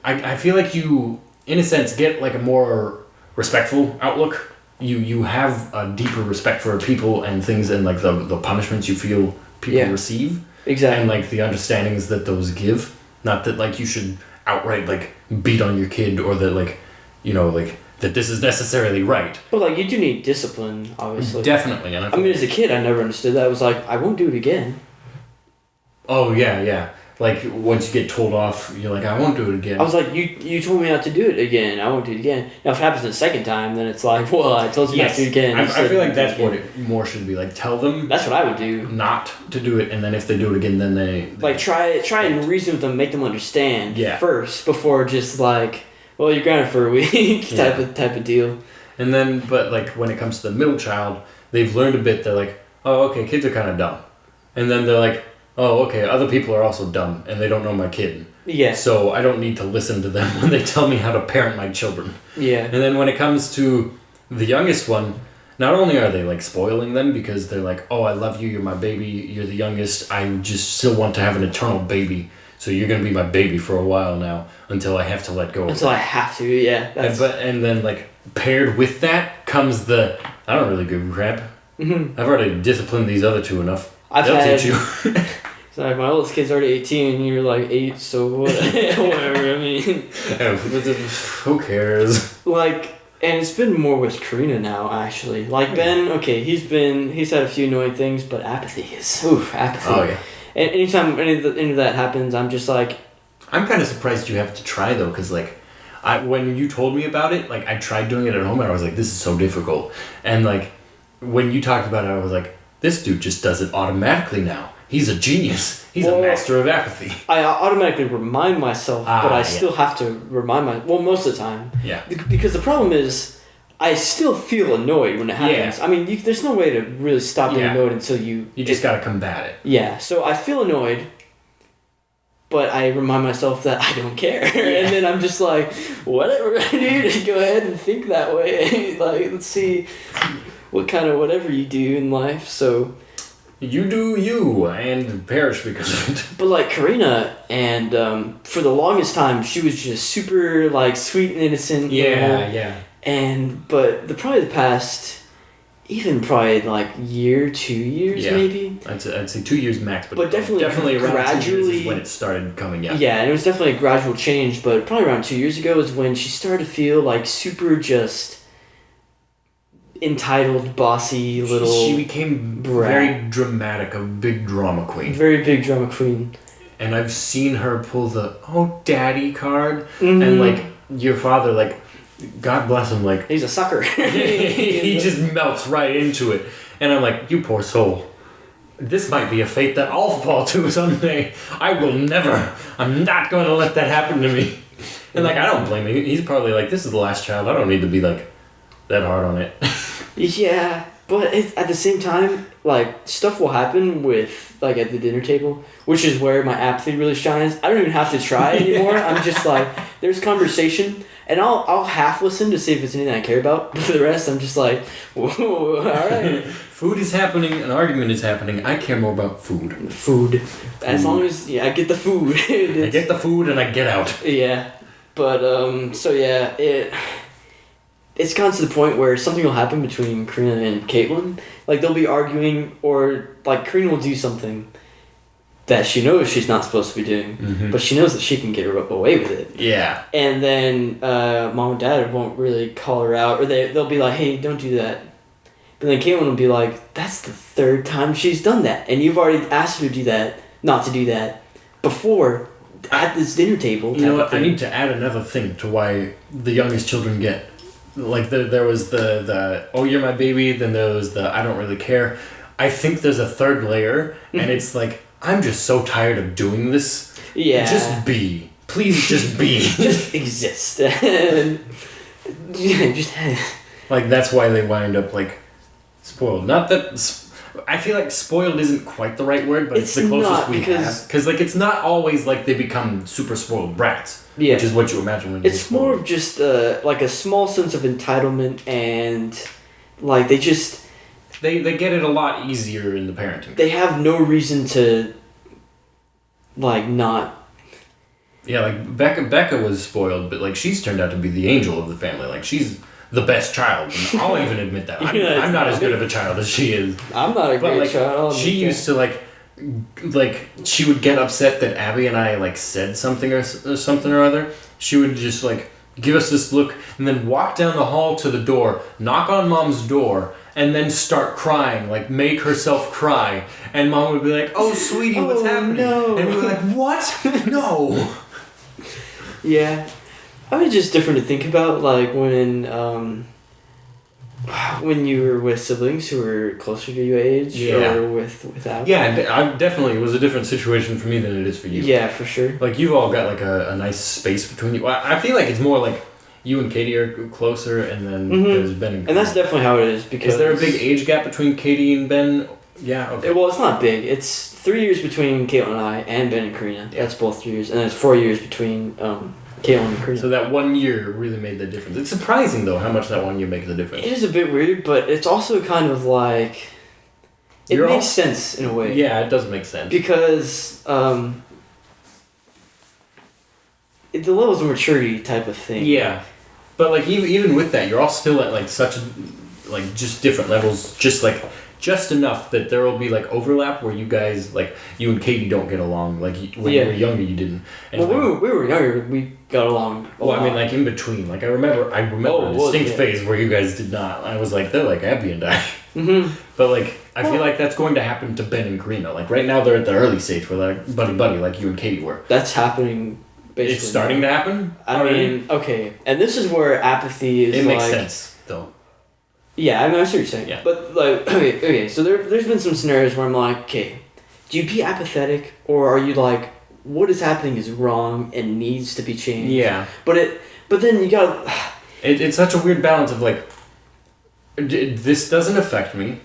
I feel like you in a sense get like a more respectful outlook. You have a deeper respect for people and things, and like the punishments you feel people receive. Exactly. And like the understandings that those give. Not that like you should outright like beat on your kid, or that like, you know, like that this is necessarily right. But like you do need discipline, obviously. Definitely. And I mean, as a kid, I never understood that. I was like, I won't do it again. Oh yeah. Like once you get told off, you're like, I won't do it again. I was like, you told me not to do it again. I won't do it again. Now if it happens the second time, then it's like, well, I told you not to do it again. I feel like that's what it more should be. Like tell them. That's what I would do. Not to do it, and then if they do it again, then they like try and reason with them, make them understand first before just like, well, you're grounded for a week type of deal. And then, but like when it comes to the middle child, they've learned a bit. They're like, oh, okay, kids are kind of dumb, and then they're like, oh, okay, other people are also dumb, and they don't know my kid. Yeah. So I don't need to listen to them when they tell me how to parent my children. Yeah. And then when it comes to the youngest one, not only are they like spoiling them because they're like, oh, I love you, you're my baby, you're the youngest, I just still want to have an eternal baby, so you're going to be my baby for a while now until I have to let go of Until I have to, yeah. And then like paired with that comes the, I don't really give a crap. Mm-hmm. I've already disciplined these other two enough. They'll teach you. So like my oldest kid's already 18 and you're like 8, so what? Whatever, I mean. Who cares? Like, and it's been more with Karina now, actually. Like Ben, okay, he's had a few annoying things, but apathy. Oh yeah. And anytime any of that happens, I'm just like. I'm kind of surprised you have to try though, because like, when you told me about it, like I tried doing it at home and I was like, this is so difficult. And like, when you talked about it, I was like, this dude just does it automatically now. He's a genius. He's a master of apathy. I automatically remind myself, but I still have to remind most of the time. Yeah. Because the problem is, I still feel annoyed when it happens. Yeah. I mean, there's no way to really stop being annoyed until you... You just gotta combat it. Yeah, so I feel annoyed, but I remind myself that I don't care. Yeah. And then I'm just like, whatever, dude, go ahead and think that way. Like, let's see what kind of whatever you do in life, so... You do you, and perish because of it. But like Karina, and for the longest time, she was just super like sweet and innocent. Yeah. But probably the past, even probably like 2 years maybe. I'd say 2 years max, but definitely around gradually 2 years is when it started coming out. Yeah, and it was definitely a gradual change. But probably around 2 years ago is when she started to feel like super just. Entitled, bossy little. She became very dramatic, a big drama queen. Very big drama queen. and I've seen her pull the "oh daddy" card, and like your father, like God bless him, like he's a sucker. he just melts right into it, and I'm like, you poor soul. This might be a fate that I'll fall to someday. I'm not going to let that happen to me. And like, I don't blame him. He's probably like, this is the last child. I don't need to be like that hard on it. Yeah, but at the same time, like, stuff will happen with, like, at the dinner table, which is where my apathy really shines. I don't even have to try anymore. I'm just like, there's conversation, and I'll half listen to see if it's anything I care about, but for the rest, I'm just like, whoa, alright. Food is happening, an argument is happening. I care more about food. Food. As long as, I get the food. I get the food and I get out. Yeah. But, so yeah, it's gotten to the point where something will happen between Karina and Caitlin. Like, they'll be arguing, or, like, Karina will do something that she knows she's not supposed to be doing, but she knows that she can get away with it. Yeah. And then mom and dad won't really call her out, or they'll be like, hey, don't do that. But then Caitlin will be like, that's the third time she's done that, and you've already asked her to do that, not to do that, before, at this dinner table. You know what, I need to add another thing to why the youngest children get, like, there was the oh, you're my baby, then there was the I don't really care. I think there's a third layer, and it's like, I'm just so tired of doing this. Yeah. Just be. Please just be. Just exist. And just like, that's why they wind up, like, spoiled. Not that... I feel like spoiled isn't quite the right word, but it's the closest we have. Because, like, it's not always like they become super spoiled brats. Yeah. Which is what you imagine when you're It's more of just, like, a small sense of entitlement, and, like, they just... They get it a lot easier in the parenting. They have no reason to, like, not... Yeah, like, Becca was spoiled, but, like, she's turned out to be the angel of the family. Like, she's the best child. And I'll even admit that. I'm not as good of a child as she is. I'm not a great child. She used to, like, she would get upset that Abby and I, like, said something or something or other. She would just, like, give us this look and then walk down the hall to the door, knock on mom's door, and then start crying, like, make herself cry. And mom would be like, oh, sweetie, what's happening? No. And we were like, what? No. Yeah. I mean, just different to think about, like, when you were with siblings who were closer to your age, or without. Yeah, it was a different situation for me than it is for you. Yeah, for sure. Like, you've all got, like, a nice space between you. I feel like it's more like you and Katie are closer, and then there's Ben and Katie. And that's definitely how it is, because... Is there a big age gap between Katie and Ben? Yeah, okay. Well, it's not big. It's 3 years between Caitlin and I, and Ben and Karina. Yeah. That's both 3 years. And then it's 4 years between... Caitlin and Karina. So that 1 year really made the difference. It's surprising, though, how much that 1 year makes the difference. It is a bit weird, but it's also kind of like... It makes sense, in a way. Yeah, it does make sense. Because, the levels of maturity type of thing. Yeah. But, like, even with that, you're all still at, like, such, like, just different levels, just enough that there will be, like, overlap where you guys, like, you and Katie don't get along. Like, when you were younger, you didn't. And well, we were younger, we got along a lot. I mean, like, in between. Like, I remember a distinct phase where you guys did not. I was like, they're like Abby and I. Mm-hmm. But, like, I feel like that's going to happen to Ben and Karina. Like, right now they're at the early stage where they're, like, buddy, like you and Katie were. That's happening, basically. It's starting to happen? I mean, okay. And this is where apathy is, It makes sense, though. Yeah, I mean, I see what you're saying. Yeah. But, like, okay, so there's been some scenarios where I'm like, okay, do you be apathetic, or are you like, what is happening is wrong and needs to be changed? Yeah. But then you gotta... It's such a weird balance of, like, this doesn't affect me.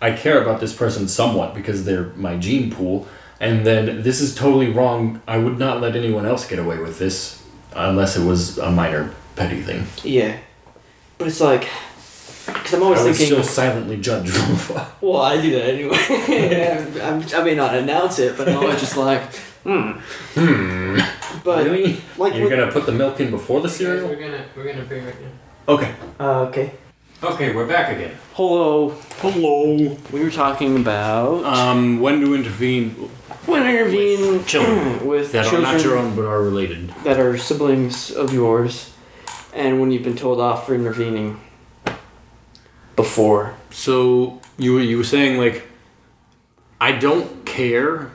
I care about this person somewhat because they're my gene pool, and then this is totally wrong. I would not let anyone else get away with this unless it was a minor petty thing. Yeah. But it's like... Because I'm always thinking... I would still silently judge from afar. Well, I do that anyway. I may not announce it, but I'm always just like, But really? Like, you're gonna put the milk in before the cereal? We're gonna be right now. Okay. Okay. Okay, we're back again. Hello. We were talking about... when to intervene. When to intervene with children. With that children are not your own but are related. That are siblings of yours. And when you've been told off for intervening before. So, you were saying, like, I don't care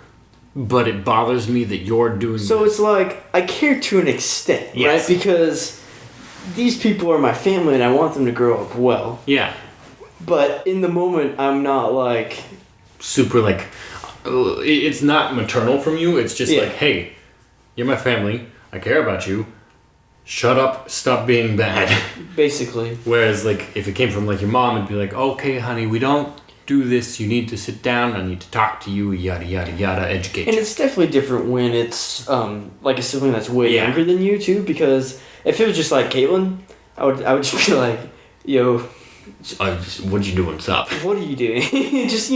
but it bothers me that you're doing So this. it's like, I care to an extent, Yes. right? Because these people are my family and I want them to grow up well. Yeah. But in the moment, I'm not like... Super, like... It's not maternal from you. It's just like, hey, you're my family. I care about you. Shut up. Stop being bad. Basically. Whereas, like, if it came from, like, your mom, it'd be like, okay, honey, we don't do this. You need to sit down. I need to talk to you. Yada, yada, yada. Educate And you. it's definitely different when it's like a sibling that's way younger than you, too. Because if it was just like Caitlin, I would just be like, yo... what you doing? Stop. What are you doing? Just,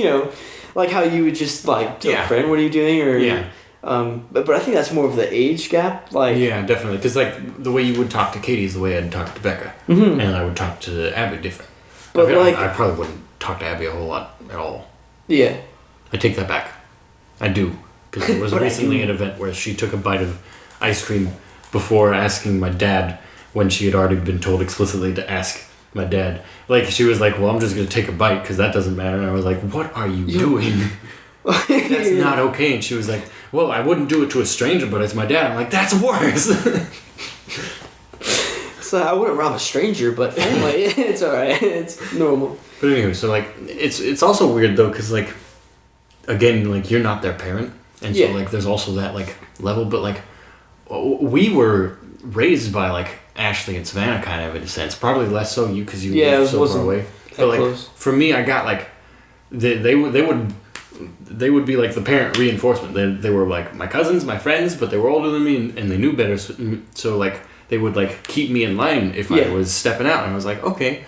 like how you would just like tell a friend, what are you doing? Or but I think that's more of the age gap. Like definitely. Because like the way you would talk to Katie is the way I'd talk to Becca, mm-hmm. and I would talk to Abby different. But I probably wouldn't talk to Abby a whole lot at all. Yeah, I take that back. I do, because there was recently an event where she took a bite of ice cream before asking my dad when she had already been told explicitly to ask my dad. Like, she was like, well, I'm just going to take a bite because that doesn't matter. And I was like, what are you doing? That's not okay. And she was like, well, I wouldn't do it to a stranger, but it's my dad. I'm like, that's worse. So I wouldn't rob a stranger, but family, it's alright. It's normal. But anyway, so, like, it's also weird, though, because, like, again, like, you're not their parent. And so, like, there's also that, like, level. But, like, we were raised by, like, Ashley and Savannah, kind of, in a sense. Probably less so you, because you live so far away. But like close. For me, I got like they would be like the parent reinforcement. They were like my cousins, my friends, but they were older than me and they knew better. So like they would like keep me in line if I was stepping out. And I was like, okay,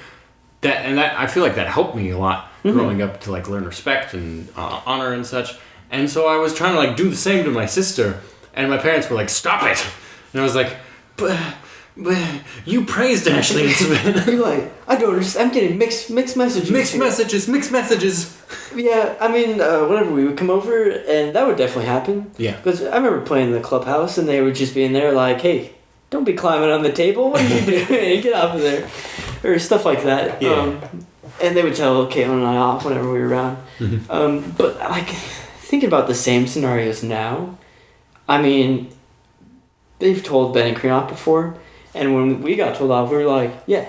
that I feel like that helped me a lot growing up to like learn respect and honor and such. And so I was trying to like do the same to my sister, and my parents were like, stop it. And I was like, but you praised Ashley and Savannah. You're like, I don't understand. I'm getting mixed messages. Mixed messages. Yeah, I mean, whenever we would come over, and that would definitely happen. Yeah. Because I remember playing in the clubhouse, and they would just be in there like, hey, don't be climbing on the table. What are you doing? Get off of there. Or stuff like that. Yeah. And they would tell Caitlin and I off whenever we were around. Mm-hmm. But, like, thinking about the same scenarios now, I mean, they've told Ben and Creon before. And when we got told off, we were like, yeah.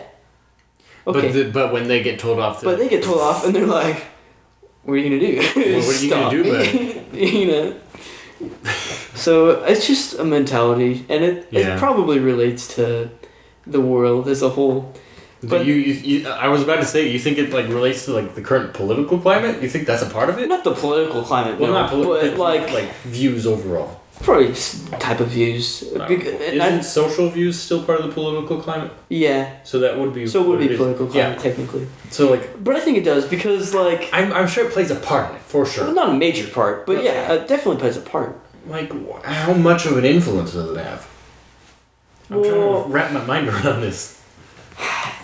Okay. But when they get told off... they get told off and they're like, what are you going to do? Well, what are you going to do about it? So it's just a mentality. And it probably relates to the world as a whole. But you, I was about to say, you think it like relates to like the current political climate? You think that's a part of it? Not the political climate, well, not but like views overall. Probably type of views. Isn't social views still part of the political climate? Yeah. So that would be. So it would be political climate technically. So like. But I think it does because like. I'm sure it plays a part in it for sure. Well, not a major part, but yeah, it definitely plays a part. Like, how much of an influence does it have? I'm trying to wrap my mind around this.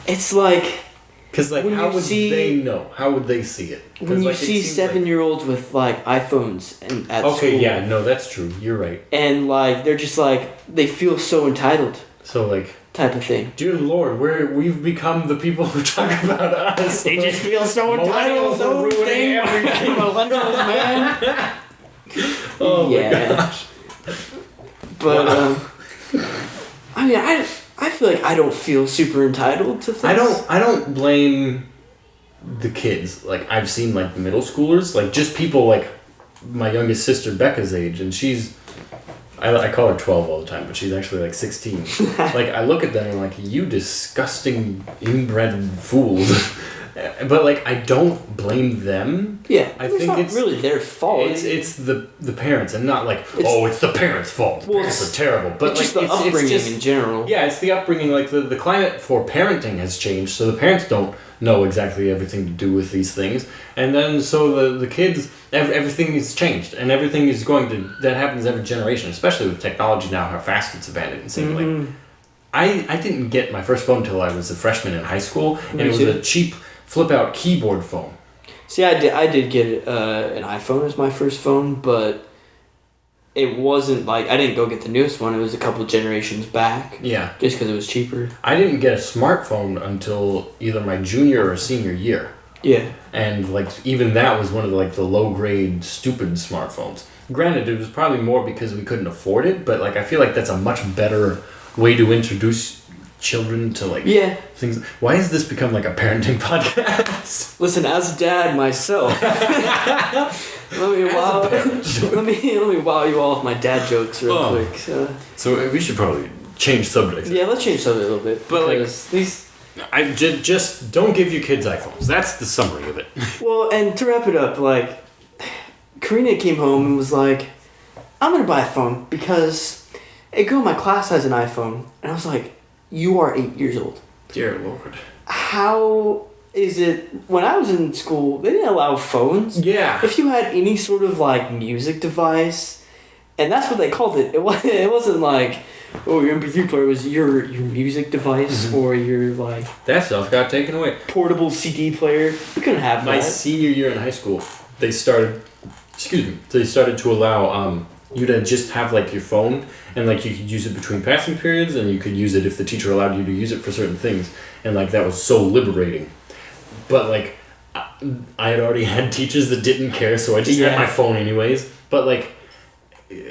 It's like. Because, like, how would they know? How would they see it? When you see 7-year-olds with, like, iPhones at school. Okay, yeah, no, that's true. You're right. And, like, they're just, like, they feel so entitled. So, like... Type of thing. Dear Lord, we've become the people who talk about us. They just feel so entitled. So ruining everything. Millennials, man. Oh, my gosh. But, I mean, I feel like I don't feel super entitled to things. I don't blame the kids. Like, I've seen, like, middle schoolers. Like, just people, like, my youngest sister, Becca's age. And she's... I call her 12 all the time, but she's actually, like, 16. Like, I look at them and I'm like, you disgusting inbred fools. But, like, I don't blame them. Yeah, I think it's really their fault. It's the parents, and not like, it's the parents' fault. Well, parents are terrible. But it's like, just the upbringing in general. Yeah, it's the upbringing. Like, the climate for parenting has changed, so the parents don't know exactly everything to do with these things. And then, so the kids, everything is changed, and everything is that happens every generation, especially with technology now, how fast it's advancing. Mm-hmm. Like, I didn't get my first phone until I was a freshman in high school, and it was a cheap flip-out keyboard phone. See, I did get an iPhone as my first phone, but it wasn't like... I didn't go get the newest one. It was a couple generations back. Yeah. Just because it was cheaper. I didn't get a smartphone until either my junior or senior year. Yeah. And like even that was one of the low grade stupid smartphones. Granted, it was probably more because we couldn't afford it, but like I feel like that's a much better way to introduce children to like things. Why has this become like a parenting podcast? Listen, as a dad myself, let me wow you all with my dad jokes real quick. So we should probably change subjects. Yeah, let's change subject a little bit. But like these. I just don't give your kids iPhones. That's the summary of it. Well, and to wrap it up, like, Karina came home and was like, I'm going to buy a phone because a girl in my class has an iPhone. And I was like, you are 8 years old. Dear Lord. How is it... When I was in school, they didn't allow phones. Yeah. If you had any sort of, like, music device, and that's what they called it. It wasn't like... Oh, your MP3 player was your music device or your, like... That stuff got taken away. Portable CD player. You couldn't have that. My senior year in high school, they started to allow you to just have, like, your phone, and, like, you could use it between passing periods, and you could use it if the teacher allowed you to use it for certain things. And, like, that was so liberating. But, like, I had already had teachers that didn't care, so I just had my phone anyways. But, like...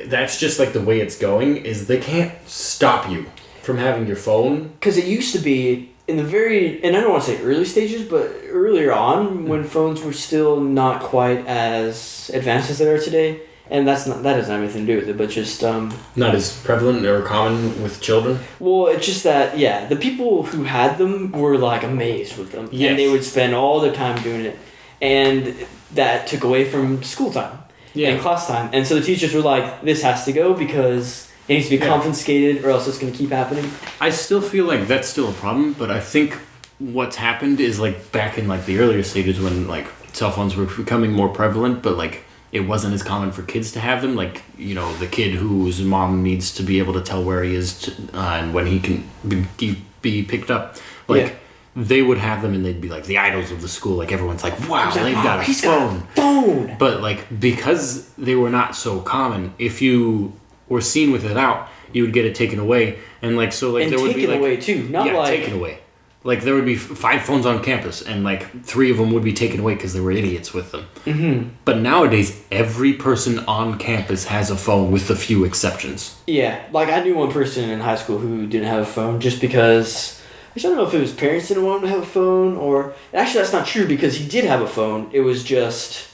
That's just like the way it's going is they can't stop you from having your phone. Because it used to be in the very, and I don't want to say early stages, but earlier on when phones were still not quite as advanced as they are today. And that doesn't have anything to do with it, but just... not as prevalent or common with children? Well, it's just that, the people who had them were like amazed with them. Yes. And they would spend all their time doing it. And that took away from school time. And class time. And so the teachers were like, this has to go because it needs to be confiscated or else it's going to keep happening. I still feel like that's still a problem, but I think what's happened is like back in like the earlier stages when like cell phones were becoming more prevalent, but like it wasn't as common for kids to have them. Like, you know, the kid whose mom needs to be able to tell where he is and when he can be picked up. Like... They would have them and they'd be like the idols of the school. Like everyone's like, wow, they've got a phone. But like because they were not so common, if you were seen with it out, you would get it taken away. And like so like and there would be like away too, not like taken away. Like there would be 5 phones on campus and like 3 of them would be taken away because there were idiots with them. Mm-hmm. But nowadays every person on campus has a phone with a few exceptions. Yeah, like I knew one person in high school who didn't have a phone just because. I don't know if it was parents didn't want him to have a phone or... Actually, that's not true because he did have a phone. It was just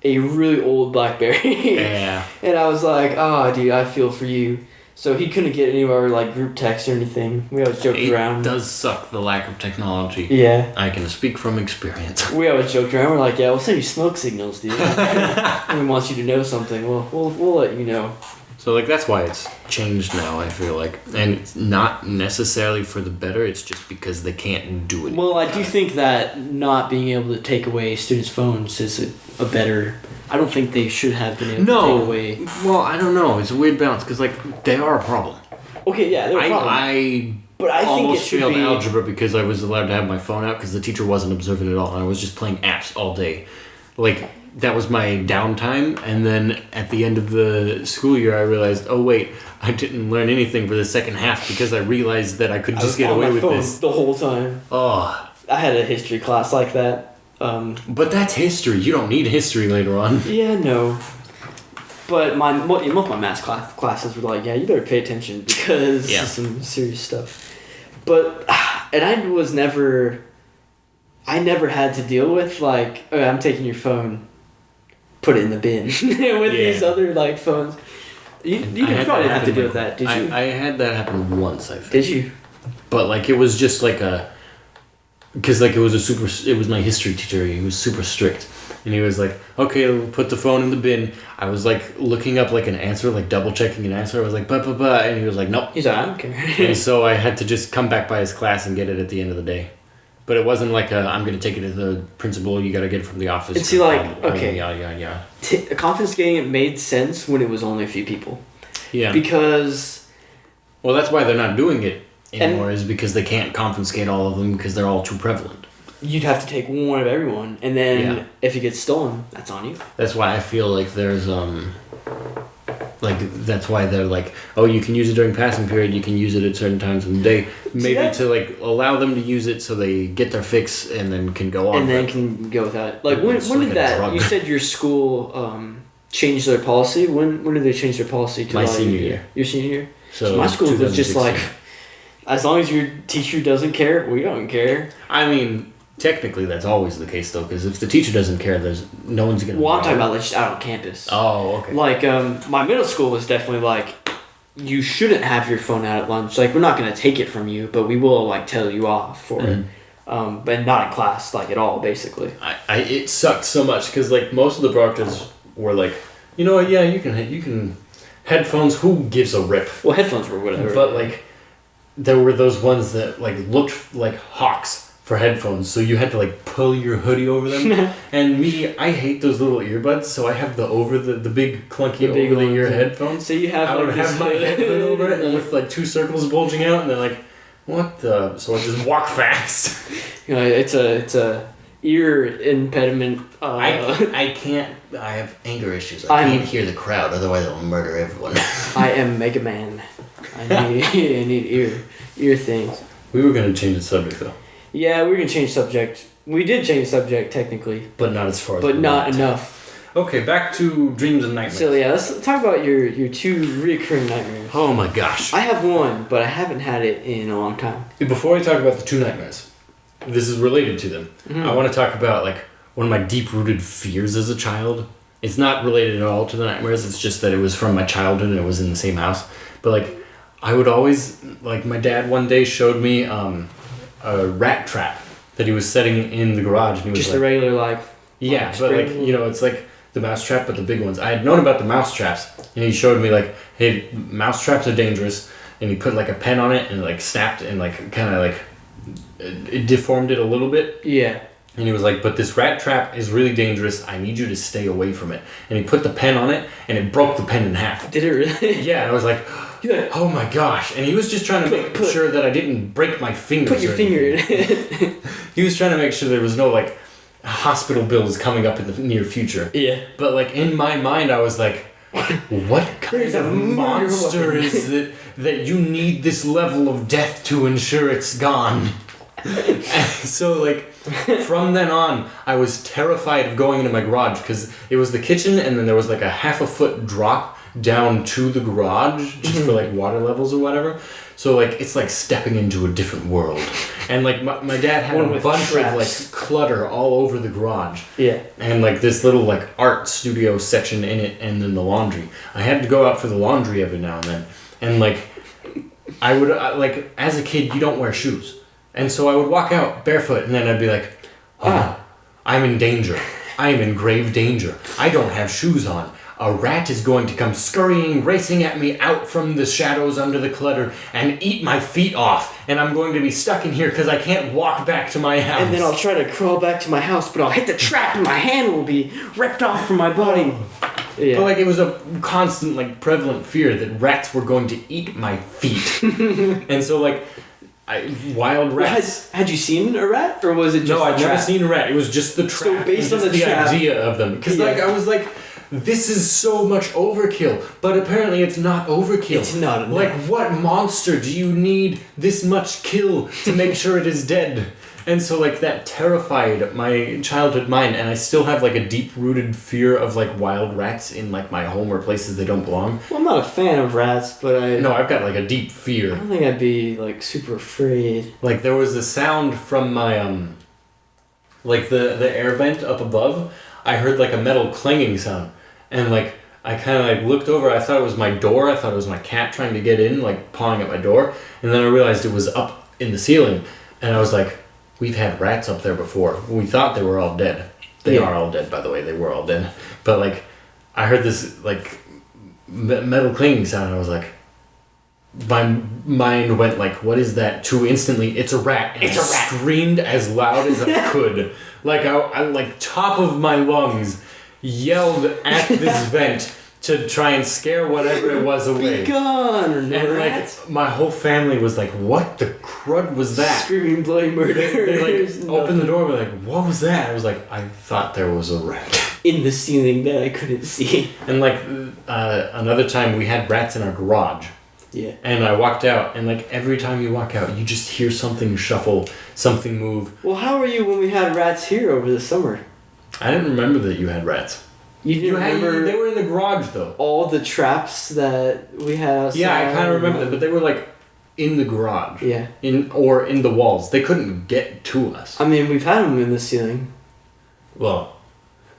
a really old BlackBerry. Yeah. And I was like, oh, dude, I feel for you. So he couldn't get any of our like group text or anything. We always joked around. It does suck, the lack of technology. Yeah. I can speak from experience. We always joked around. We're like, yeah, we'll send you smoke signals, dude. When we want you to know something, we'll let you know. So, like, that's why it's changed now, I feel like. And it's not necessarily for the better, it's just because they can't do it. Well, I do think that not being able to take away students' phones is a better... I don't think they should have been able to take away... Well, I don't know. It's a weird balance, because, like, they are a problem. Okay, yeah, they're a problem. But I think almost failed algebra because I was allowed to have my phone out because the teacher wasn't observant at all, and I was just playing apps all day. Like... That was my downtime, and then at the end of the school year, I realized, oh wait, I didn't learn anything for the second half because I realized that I could just get away with this the whole time. Oh, I had a history class like that. But that's history. You don't need history later on. Yeah, no. But most of my math classes were like, yeah, you better pay attention because this is some serious stuff. But and I never had to deal with like, okay, I'm taking your phone. Put it in the bin with these other like phones. You probably didn't have to deal with that, did you? I had that happen once, I think. Did you? But like it was just like because like it was my history teacher. He was super strict, and he was like, okay, we'll put the phone in the bin. I was like looking up like an answer, like double checking an answer. I was like, bah, bah, bah, and he was like, nope. He's like, I don't care. And so I had to just come back by his class and get it at the end of the day. But it wasn't like I'm going to take it to the principal, you got to get it from the office. And see, like, okay. Yeah. Confiscating it made sense when it was only a few people. Yeah. Because... Well, that's why they're not doing it anymore, is because they can't confiscate all of them because they're all too prevalent. You'd have to take one of everyone, and then if it gets stolen, that's on you. That's why I feel like there's Like, that's why they're like, oh, you can use it during passing period, you can use it at certain times of the day. Maybe to, like, allow them to use it so they get their fix and then can go on. And then can go without it. Like, when did that... You said your school changed their policy. When did they change their policy to... My senior year. Your senior year? So my school was just like, as long as your teacher doesn't care, we don't care. I mean... Technically, that's always the case, though, because if the teacher doesn't care, there's no one's gonna. Well, I'm talking about like just out on campus. Oh, okay. Like, my middle school was definitely like, you shouldn't have your phone out at lunch. Like, we're not gonna take it from you, but we will like tell you off for it. But not in class, like at all, basically. It sucked so much because like most of the proctors were like, you know what? Yeah, you can headphones. Who gives a rip? Well, headphones were whatever. But like, there were those ones that like looked like hawks. For headphones, so you had to like pull your hoodie over them. And me, I hate those little earbuds, so I have the big clunky over the ear headphones. So you have I would have my head over it and with like 2 circles bulging out, and they're like, what the? So I just walk fast. You know, it's a ear impediment. I can't. I have anger issues. I can't hear the crowd, otherwise I'll murder everyone. I am Mega Man. I need ear things. We were gonna change the subject though. Yeah, we're gonna change subject. We did change subject technically, but not as far as. But not enough. Okay, back to dreams and nightmares. So yeah, let's talk about your 2 reoccurring nightmares. Oh my gosh. I have one, but I haven't had it in a long time. Before I talk about the 2 nightmares, this is related to them. Mm-hmm. I want to talk about like one of my deep-rooted fears as a child. It's not related at all to the nightmares. It's just that it was from my childhood and it was in the same house. But like, I would always like my dad one day showed me a rat trap that he was setting in the garage, and he was just like, a regular like. Yeah, but like it's like the mouse trap, but the big ones. I had known about the mouse traps, and he showed me like, hey, mouse traps are dangerous, and he put like a pen on it and like snapped and like kind of like it deformed it a little bit. Yeah. And he was like, but this rat trap is really dangerous. I need you to stay away from it. And he put the pen on it, and it broke the pen in half. Did it really? Yeah, and I was like, oh my gosh. And he was just trying to make sure that I didn't break my fingers. Put your finger in it. He was trying to make sure there was no like hospital bills coming up in the near future. Yeah. But like in my mind, I was like, what kind of monster is it that you need this level of death to ensure it's gone? And so like from then on, I was terrified of going into my garage because it was the kitchen, and then there was like a 1/2 foot drop down to the garage just for like water levels or whatever. So like it's like stepping into a different world. And like my dad had a bunch of like clutter all over the garage. Yeah. And like this little like art studio section in it, and then the laundry. I had to go out for the laundry every now and then. And like I would like as a kid you don't wear shoes. And so I would walk out barefoot, and then I'd be like, I'm in danger. I am in grave danger. I don't have shoes on. A rat is going to come scurrying, racing at me out from the shadows under the clutter and eat my feet off. And I'm going to be stuck in here because I can't walk back to my house. And then I'll try to crawl back to my house, but I'll hit the trap and my hand will be ripped off from my body. Yeah. But like it was a constant like prevalent fear that rats were going to eat my feet. And so like... wild rats. Had you seen a rat, or was it just no? I'd never seen a rat. It was just the trap. So based on the trap, idea of them, because like I was like, this is so much overkill. But apparently, it's not overkill. It's not enough. Like, what monster do you need this much kill to make sure it is dead? And so like that terrified my childhood mind, and I still have like a deep-rooted fear of like wild rats in like my home or places they don't belong. Well, I'm not a fan of rats, but I've got like a deep fear. I don't think I'd be like super afraid. Like there was a sound from my like the air vent up above. I heard like a metal clanging sound, and like I kind of like looked over. I thought it was my door. I thought it was my cat trying to get in, like pawing at my door. And then I realized it was up in the ceiling, and I was like, we've had rats up there before. We thought they were all dead. They are all dead, by the way. They were all dead. But like, I heard this like metal clanging sound, and I was like, my mind went like, what is that? To instantly, it's a rat. And it's a rat. Screamed as loud as I could. Like I like top of my lungs, yelled at this vent to try and scare whatever it was away. Be gone! And like my whole family was like, "What the crud was that?" Screaming bloody murder. They like opened the door. We're like, "What was that?" I was like, "I thought there was a rat in the ceiling that I couldn't see." And like another time, we had rats in our garage. Yeah. And I walked out, and like every time you walk out, you just hear something shuffle, something move. Well, how were you when we had rats here over the summer? I didn't remember that you had rats. You didn't remember they were in the garage though. all the traps that we had outside? Yeah, I kind of remember that, but they were like in the garage. Yeah. In the walls. They couldn't get to us. I mean, we've had them in the ceiling. Well,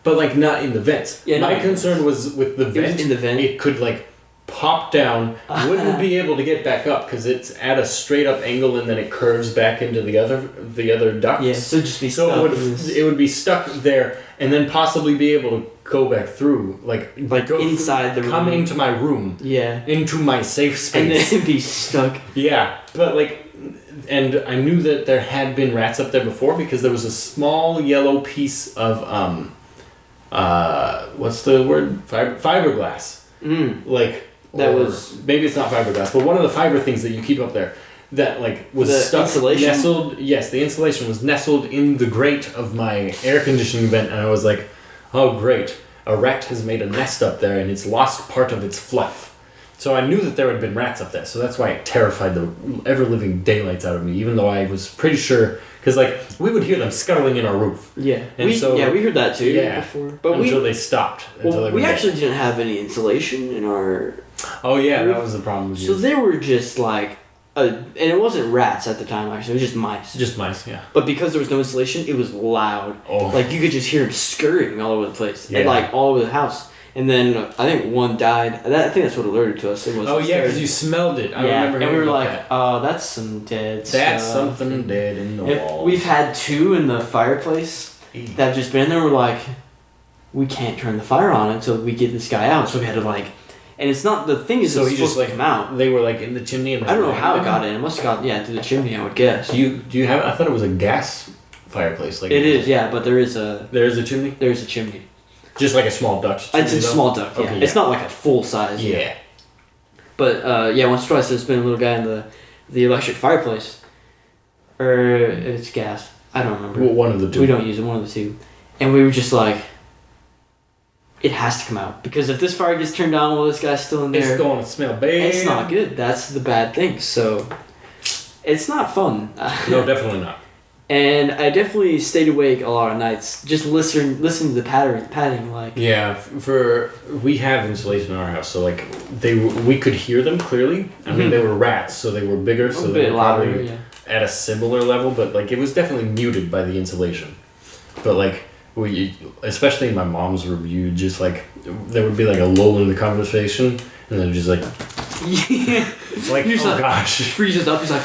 but like not in the vents. Yeah, my concern was with the vent. In the vent. It could like pop down, wouldn't be able to get back up because it's at a straight up angle and then it curves back into the other ducts. Yeah, so just be so stuck. it would be stuck there and then possibly be able to go back through like go inside the room. Come into my room. Yeah. Into my safe space. And then be stuck. Yeah, but like, and I knew that there had been rats up there before because there was a small yellow piece of what's the word? Fiberglass. Like. That was maybe it's not fiberglass, but one of the fiber things that you keep up there that like was the stuck insulation? nestled. Yes, the insulation was nestled in the grate of my air conditioning vent, and I was like, "Oh, great! A rat has made a nest up there, and it's lost part of its fluff." So I knew that there had been rats up there, so that's why it terrified the ever living daylights out of me. Even though I was pretty sure, because like we would hear them scuttling in our roof. Yeah, and we heard that too. Yeah, before, but until they stopped. We actually didn't have any insulation in our. Oh yeah, that was the problem. So they were just like, and it wasn't rats at the time. Actually, it was just mice. Just mice, yeah. But because there was no insulation, it was loud. Oh. Like you could just hear them scurrying all over the place, yeah. and like all over the house. And then I think one died. I think that's what alerted to us. It was. Oh yeah, because you smelled it. I remember. And we were like, that. "Oh, that's some dead stuff." That's something dead in the wall. We've had two in the fireplace that have just been there. We're like, we can't turn the fire on until we get this guy out. So we had to like, and it's not the thing is so it's he supposed just like to come out. They were like in the chimney. And I don't know how it got in. It must have got through the chimney. I would guess. Do you have? I thought it was a gas fireplace. Like it is, yeah, but there is a chimney. There is a chimney. Just like a small duct. It's a small duct. Yeah. Okay, It's not like a full size. Yeah. But once or twice there's been a little guy in the electric fireplace, or it's gas. I don't remember. Well, one of the two. We don't use it. One of the two, and we were just like, it has to come out because if this fire gets turned on while this guy's still in there, it's going to smell bad. It's not good. That's the bad thing. So, it's not fun. No, definitely not. And I definitely stayed awake a lot of nights, just listening to the padding, like. Yeah, we have insulation in our house, so like we could hear them clearly. I mean, they were rats, so they were bigger, so they were probably at a similar level, but like it was definitely muted by the insulation. But like especially in my mom's room, you just like there would be like a lull in the conversation, and then just like, yeah, like oh gosh, just freezes up. He's like,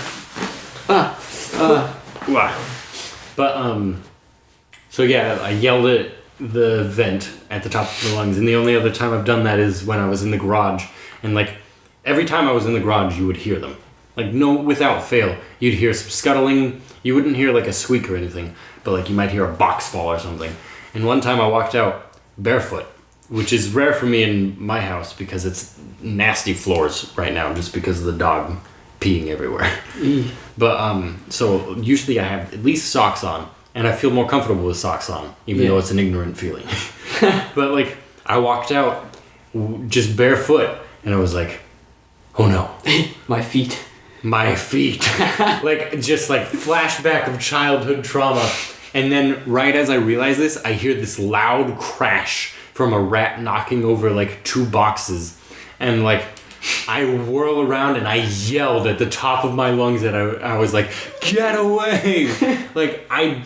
wow. But so yeah, I yelled at the vent at the top of the lungs, and the only other time I've done that is when I was in the garage, and like every time I was in the garage, you would hear them, like without fail, you'd hear some scuttling. You wouldn't hear like a squeak or anything, but like you might hear a box fall or something. And one time I walked out barefoot, which is rare for me in my house because it's nasty floors right now, just because of the dog peeing everywhere. But so usually I have at least socks on, and I feel more comfortable with socks on, even though it's an ignorant feeling. But like I walked out just barefoot, and I was like, oh no, my feet, like just like flashback of childhood trauma. And then right as I realize this, I hear this loud crash from a rat knocking over like two boxes, and like I whirl around and I yelled at the top of my lungs that I was like, get away! Like I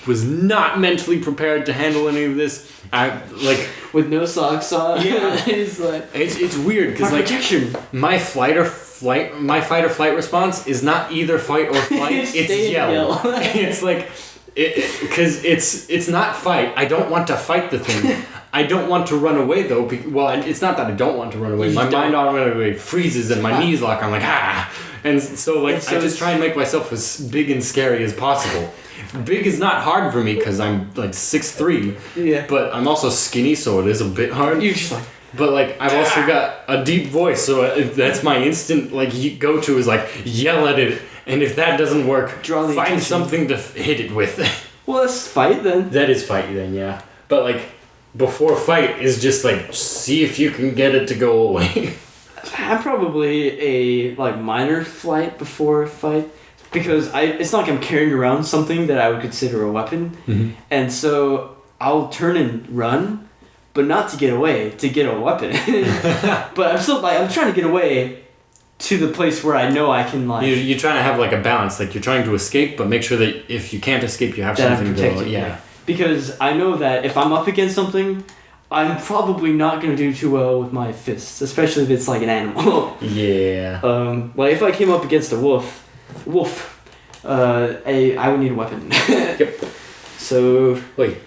was not mentally prepared to handle any of this. I like with no socks on. Yeah, it's weird because like protection. My fight or flight response is not either fight or flight. It's yell. It's like because it's not fight. I don't want to fight the thing. I don't want to run away though. Well, it's not that I don't want to run away. My mind automatically freezes and my knees lock. I'm like and so like I just try and make myself as big and scary as possible. Big is not hard for me because I'm like 6'3". Yeah. But I'm also skinny, so it is a bit hard. You're just like But like I've also got a deep voice, so that's my instant like go-to is like yell at it, and if that doesn't work, find attention. something to hit it with. Well, let's fight then. That is fight then, yeah. But like before fight is just like see if you can get it to go away. I'm probably a like minor flight before fight because it's not like I'm carrying around something that I would consider a weapon, and so I'll turn and run, but not to get away, to get a weapon. But I'm still like I'm trying to get away to the place where I know I can like. You're trying to have like a balance, like you're trying to escape, but make sure that if you can't escape, you have something to go. Yeah. Because I know that if I'm up against something, I'm probably not going to do too well with my fists, especially if it's like an animal. Yeah. Like if I came up against a wolf, I would need a weapon. Yep. So, wait,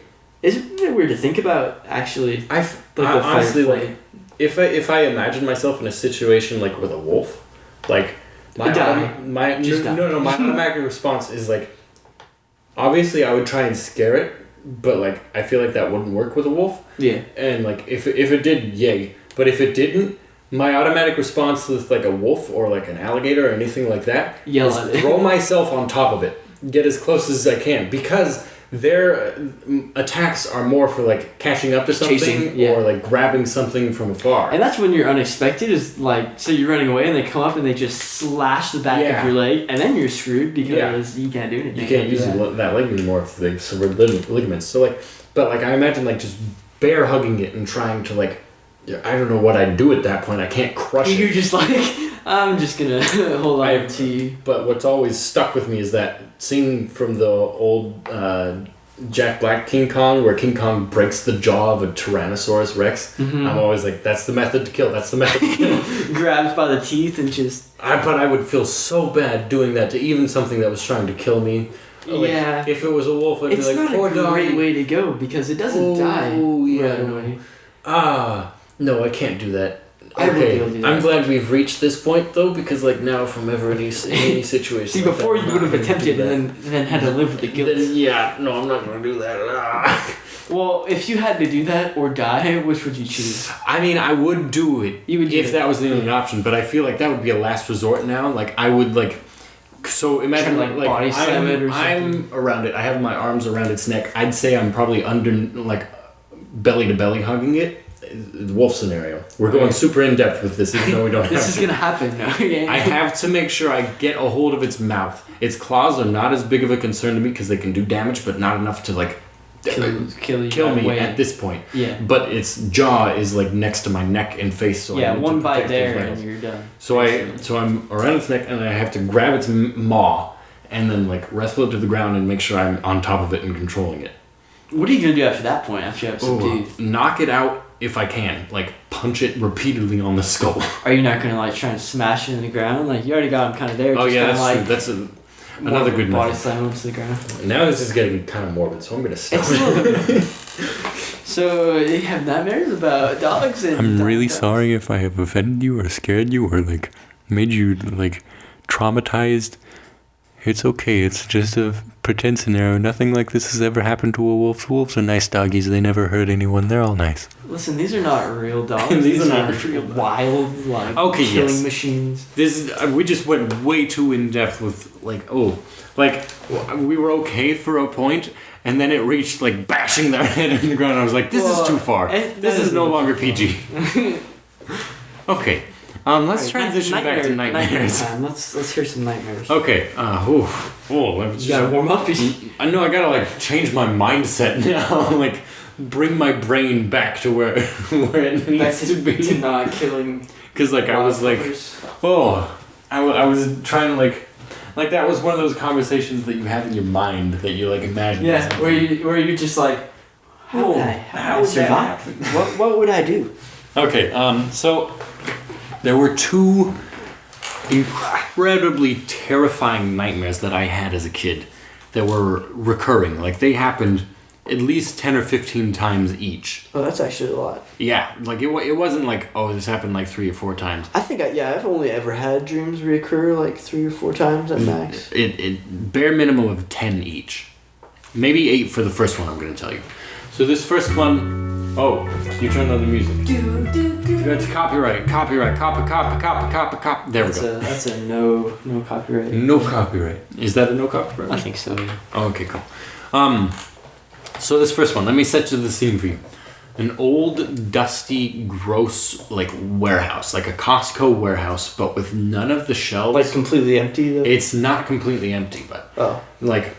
isn't it weird to think about actually? I honestly like if I imagine myself in a situation like with a wolf, like my automatic response is like obviously I would try and scare it. But like I feel like that wouldn't work with a wolf. Yeah. And like if it did, yay. But if it didn't, my automatic response with like a wolf or like an alligator or anything like that yell is at it. Throw myself on top of it. Get as close as I can because their attacks are more for like catching up to something chasing, yeah. or like grabbing something from afar. And that's when you're unexpected is like so you're running away and they come up and they just slash the back of your leg and then you're screwed because you can't do anything. You can't use that leg anymore if they severed ligaments. So like, but like I imagine like just bear hugging it and trying to like, I don't know what I'd do at that point. I can't crush it. You're just like, I'm just gonna hold on to you. But what's always stuck with me is that scene from the old Jack Black King Kong where King Kong breaks the jaw of a Tyrannosaurus Rex. Mm-hmm. I'm always like, that's the method to kill. That's the method to kill. Grabs by the teeth and just... But I would feel so bad doing that to even something that was trying to kill me. Like, yeah. If it was a wolf, I'd be like, poor dog. It's not a great way to go because it doesn't die right away. No, I can't do that. I would be able to do that. I'm glad we've reached this point though, because like now, if I'm ever in any situation. See, before you would have attempted and then had to live with the guilt. No, I'm not gonna do that. Well, if you had to do that or die, which would you choose? I mean, I would do it if that was the only option, but I feel like that would be a last resort now. Like I would like. So imagine like body slam it or something. I'm around it. I have my arms around its neck. I'd say I'm probably under like belly to belly hugging it. The wolf scenario. We're going super in depth with this, even though we don't have to. This is gonna happen. No, yeah. I have to make sure I get a hold of its mouth. Its claws are not as big of a concern to me because they can do damage, but not enough to like kill me at this point. Yeah. But its jaw is like next to my neck and face, so I need one to bite there and you're done. So I'm around its neck and I have to grab its maw and then like wrestle it to the ground and make sure I'm on top of it and controlling it. What are you gonna do after that point? After you have subdued? Knock it out if I can. Like punch it repeatedly on the skull. Are you not gonna like try and smash it in the ground? Like you already got him kind of there. Oh yeah, that's true. That's another good body method. slam him to the ground. Now this is getting kind of morbid, so I'm gonna stop. It's a little bit. So you have nightmares about dogs and. I'm really sorry if I have offended you or scared you or like made you like traumatized. It's okay. It's just a pretend scenario. Nothing like this has ever happened to a wolf. Wolves are nice doggies. They never hurt anyone. They're all nice. Listen, these are not real dogs. These are not real wild, like killing machines. This we just went way too in depth with we were okay for a point, and then it reached like bashing their head in the ground. I was like, this is too far. This is no longer PG. Okay. Let's transition back to nightmares. Let's hear some nightmares. Okay. You gotta warm up. I know. I gotta like change my mindset now. Like, bring my brain back to where it needs to be. To not killing. Because like I was like, I was trying to like that was one of those conversations that you have in your mind that you like imagine. Yeah, where you're just like, how would I survive? What would I do? Okay. So. There were two incredibly terrifying nightmares that I had as a kid that were recurring. Like, they happened at least 10 or 15 times each. Oh, that's actually a lot. Yeah, like, it wasn't like, this happened like 3 or 4 times. I think, I've only ever had dreams reoccur like 3 or 4 times at max. It bare minimum of 10 each. Maybe 8 for the first one I'm going to tell you. So this first one... Oh, you turned on the music. Do, do, do. That's copyright. Copy. There we go. That's a no copyright. No copyright. Is that a no copyright? I think so. Yeah. Oh, okay, cool. So this first one, let me set to the scene for you. An old, dusty, gross, like, warehouse. Like a Costco warehouse, but with none of the shelves. Like completely empty, though? It's not completely empty, but... Like,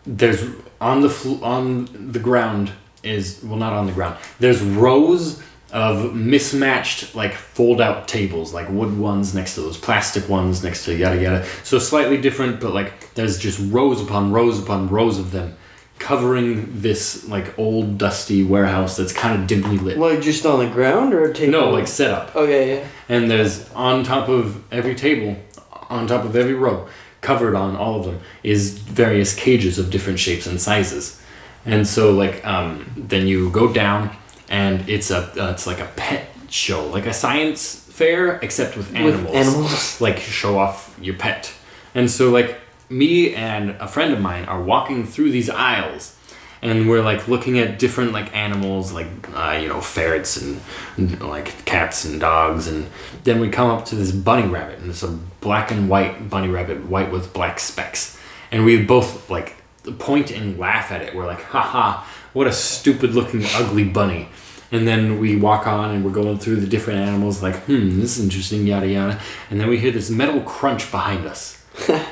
there's... On the ground is... Well, not on the ground. There's rows of mismatched, like, fold-out tables. Like, wood ones next to those plastic ones next to yada yada. So slightly different, but, like, there's just rows upon rows upon rows of them. Covering this like old dusty warehouse that's kind of dimly lit. Like just on the ground or a table? No, like set up. Okay, yeah. And there's on top of every table, on top of every row, covered on all of them, is various cages of different shapes and sizes. And so like then you go down and it's like a pet show, like a science fair except with animals. With animals. Like show off your pet. And so like me and a friend of mine are walking through these aisles and we're like looking at different like animals like ferrets and like cats and dogs, and then we come up to this bunny rabbit, and it's a black and white bunny rabbit, white with black specks, and we both like point and laugh at it. We're like, haha, what a stupid looking ugly bunny. And then we walk on and we're going through the different animals like, this is interesting, yada yada, and then we hear this metal crunch behind us.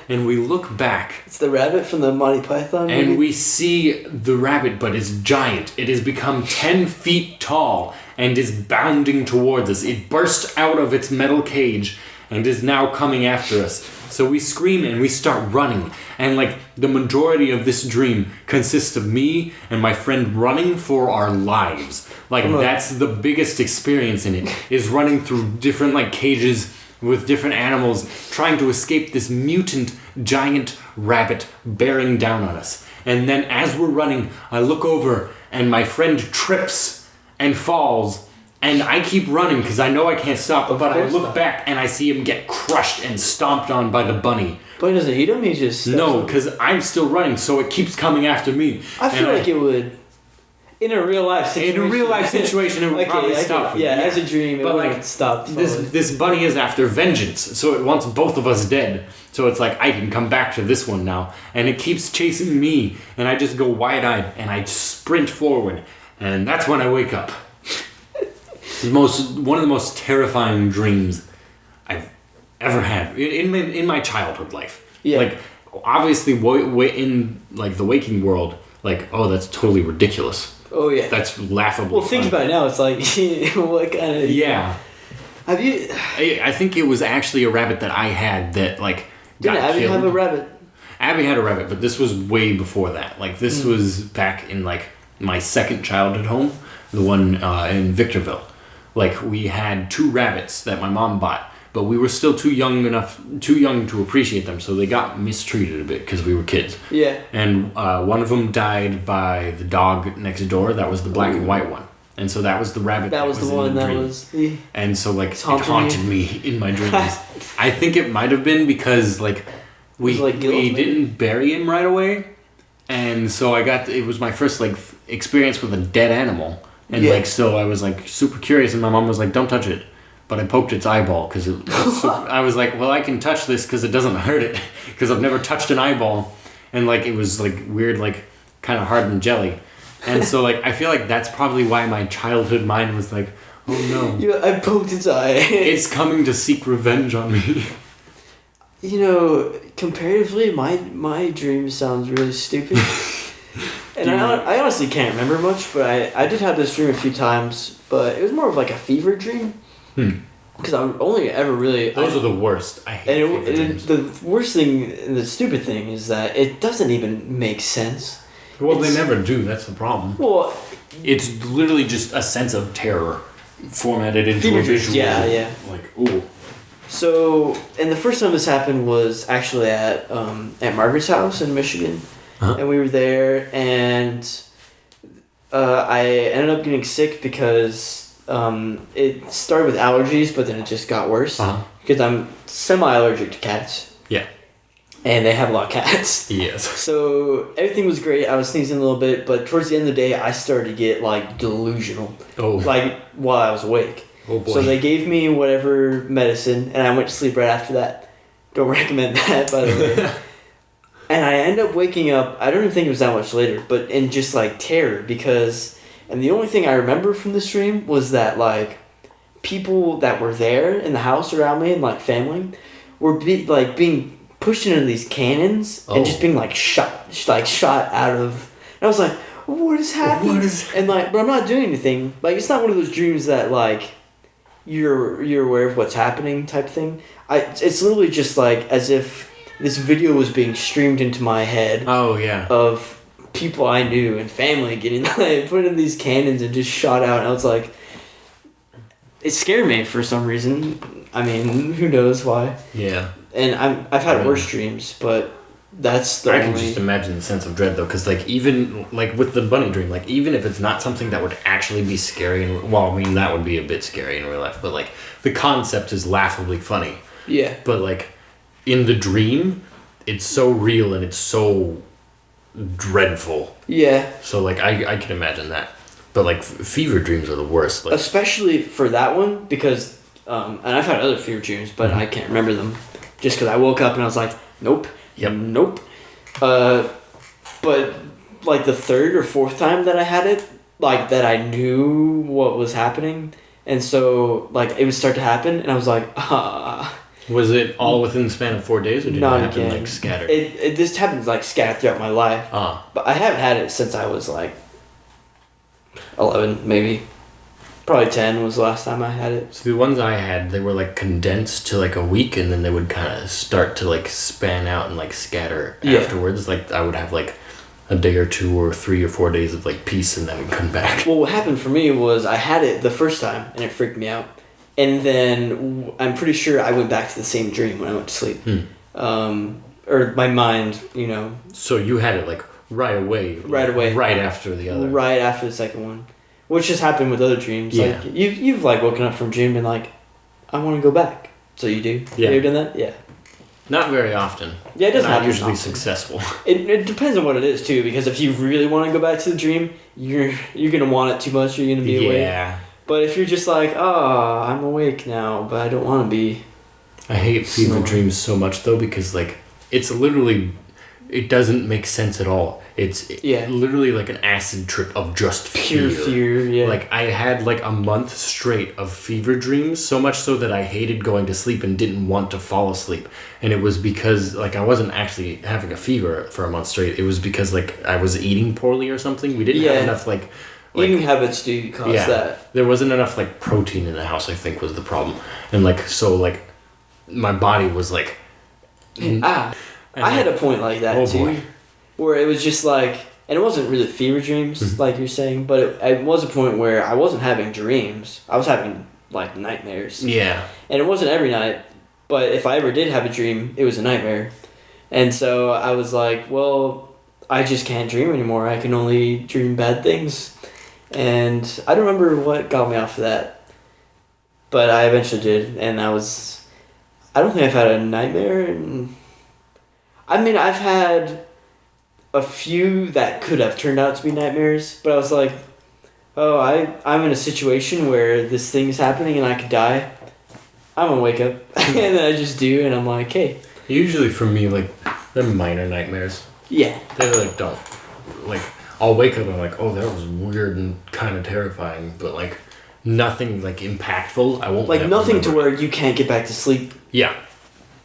And we look back. It's the rabbit from the Monty Python movie? And we see the rabbit, but it's giant. It has become 10 feet tall and is bounding towards us. It burst out of its metal cage and is now coming after us. So we scream and we start running. And like the majority of this dream consists of me and my friend running for our lives. Like that's the biggest experience in it, is running through different like cages with different animals, trying to escape this mutant giant rabbit bearing down on us. And then as we're running, I look over and my friend trips and falls, and I keep running because I know I can't stop, but I look back and I see him get crushed and stomped on by the bunny. But he doesn't eat him? He just... No, because I'm still running, so it keeps coming after me. I feel like it would... In a real life situation. In a real life situation, it would probably stop. Yeah, as a dream, it would stop. This bunny is after vengeance, so it wants both of us dead. So it's like, I can come back to this one now. And it keeps chasing me, and I just go wide-eyed, and I sprint forward. And that's when I wake up. One of the most terrifying dreams I've ever had in my childhood life. Yeah. Like, obviously, in like the waking world, like, oh, that's totally ridiculous. Oh yeah, that's laughable. Well, think about it now. It's like, what kind of... Yeah. Have you... I think it was actually a rabbit that I had that like got Abby killed. Have a rabbit? Abby had a rabbit, but this was way before that. Like this was back in like my second childhood home, the one in Victorville. Like we had 2 rabbits that my mom bought, but we were still too young to appreciate them, so they got mistreated a bit because we were kids. Yeah. And one of them died by the dog next door. That was the black and white one. And so that was the rabbit that was the one that was... And so like it haunted me in my dreams. I think it might have been because like we didn't bury him right away. And so it was my first like experience with a dead animal. And like so I was like super curious, and my mom was like, don't touch it. But I poked its eyeball because I was like, well, I can touch this because it doesn't hurt it, because I've never touched an eyeball, and like it was like weird, like kind of hardened jelly, and so like I feel like that's probably why my childhood mind was like, oh no, I poked its eye. It's coming to seek revenge on me. Comparatively, my dream sounds really stupid, and I honestly can't remember much, but I did have this dream a few times, but it was more of like a fever dream. Because I only ever really... Those are the worst. I hate and the worst thing, and the stupid thing, is that it doesn't even make sense. Well, they never do. That's the problem. Well... It's literally just a sense of terror formatted into a visual. Yeah. Like, ooh. So, and the first time this happened was actually at Margaret's house in Michigan. Uh-huh. And we were there, and I ended up getting sick because... it started with allergies, but then it just got worse because I'm semi-allergic to cats. Yeah. and they have a lot of cats. Yes. So everything was great. I was sneezing a little bit, but towards the end of the day, I started to get like delusional. Oh. Like while I was awake. Oh boy. So they gave me whatever medicine, and I went to sleep right after that. Don't recommend that, by the way. And I end up waking up, I don't even think it was that much later, but in just like terror because, and the only thing I remember from this dream was that like people that were there in the house around me and like family were being pushed into these cannons and just being like shot out of, and I was like, what is happening? And like, but I'm not doing anything. Like, it's not one of those dreams that like you're aware of what's happening type thing. It's literally just like as if this video was being streamed into my head. Oh yeah. Of people I knew and family getting like put in these cannons and just shot out. And I was like, it scared me for some reason. I mean, who knows why? Yeah. And I've had worse dreams, but that's the only... I can just imagine the sense of dread though, because like even like with the bunny dream, like even if it's not something that would actually be scary, well, I mean that would be a bit scary in real life, but like the concept is laughably funny. Yeah. But like in the dream, it's so real and it's so dreadful. Yeah. So like I can imagine that. But like fever dreams are the worst. Like, especially for that one because, and I've had other fever dreams, but I can't remember them, just because I woke up and I was like, nope. Yep. Nope. But like the third or fourth time that I had it, like that I knew what was happening, and so like it would start to happen, and I was like, Was it all within the span of 4 days, or did it happen again. like scattered? It just happens like scattered throughout my life. But I haven't had it since I was like 11, maybe. Probably 10 was the last time I had it. So the ones I had, they were like condensed to like a week, and then they would kind of start to like span out and like scatter afterwards. Like I would have like a day or 2 or 3 or 4 days of like peace, and then it'd come back. Well, what happened for me was I had it the first time, and it freaked me out. And then I'm pretty sure I went back to the same dream when I went to sleep. Or my mind, you know. So you had it like right away. Right away. Right after the other. Right after the second one. Which has happened with other dreams. Yeah. Like you've like woken up from a dream and been like, I want to go back. So you do? Yeah. Have you done that? Yeah. Not very often. Yeah, it doesn't Not happen usually often. successful. It depends on what it is too, because if you really want to go back to the dream, you're gonna want it too much. You're gonna be awake. Yeah. But if you're just like, I'm awake now, but I don't want to be. I hate fever dreams so much though, because like it's literally, it doesn't make sense at all. It's literally like an acid trip of just pure fear. Yeah. Like I had like a month straight of fever dreams, so much so that I hated going to sleep and didn't want to fall asleep. And it was because like I wasn't actually having a fever for a month straight. It was because like I was eating poorly or something. We didn't have enough like eating habits do cause that. There wasn't enough like protein in the house, I think, was the problem. And like so like my body was like I had a point like that too. Boy. Where it was just like, and it wasn't really fever dreams like you're saying, but it was a point where I wasn't having dreams. I was having like nightmares. Yeah. And it wasn't every night, but if I ever did have a dream, it was a nightmare. And so I was like, well, I just can't dream anymore. I can only dream bad things. And I don't remember what got me off of that, but I eventually did, and I don't think I've had a nightmare, and I mean, I've had a few that could have turned out to be nightmares, but I was like, I'm in a situation where this thing's happening and I could die. I'm gonna wake up, and then I just do, and I'm like, hey. Usually for me, like, they're minor nightmares. Yeah. They like don't, like, I'll wake up and I'm like, oh, that was weird and kind of terrifying, but like, nothing like impactful. I won't like nothing to where you can't get back to sleep. Yeah.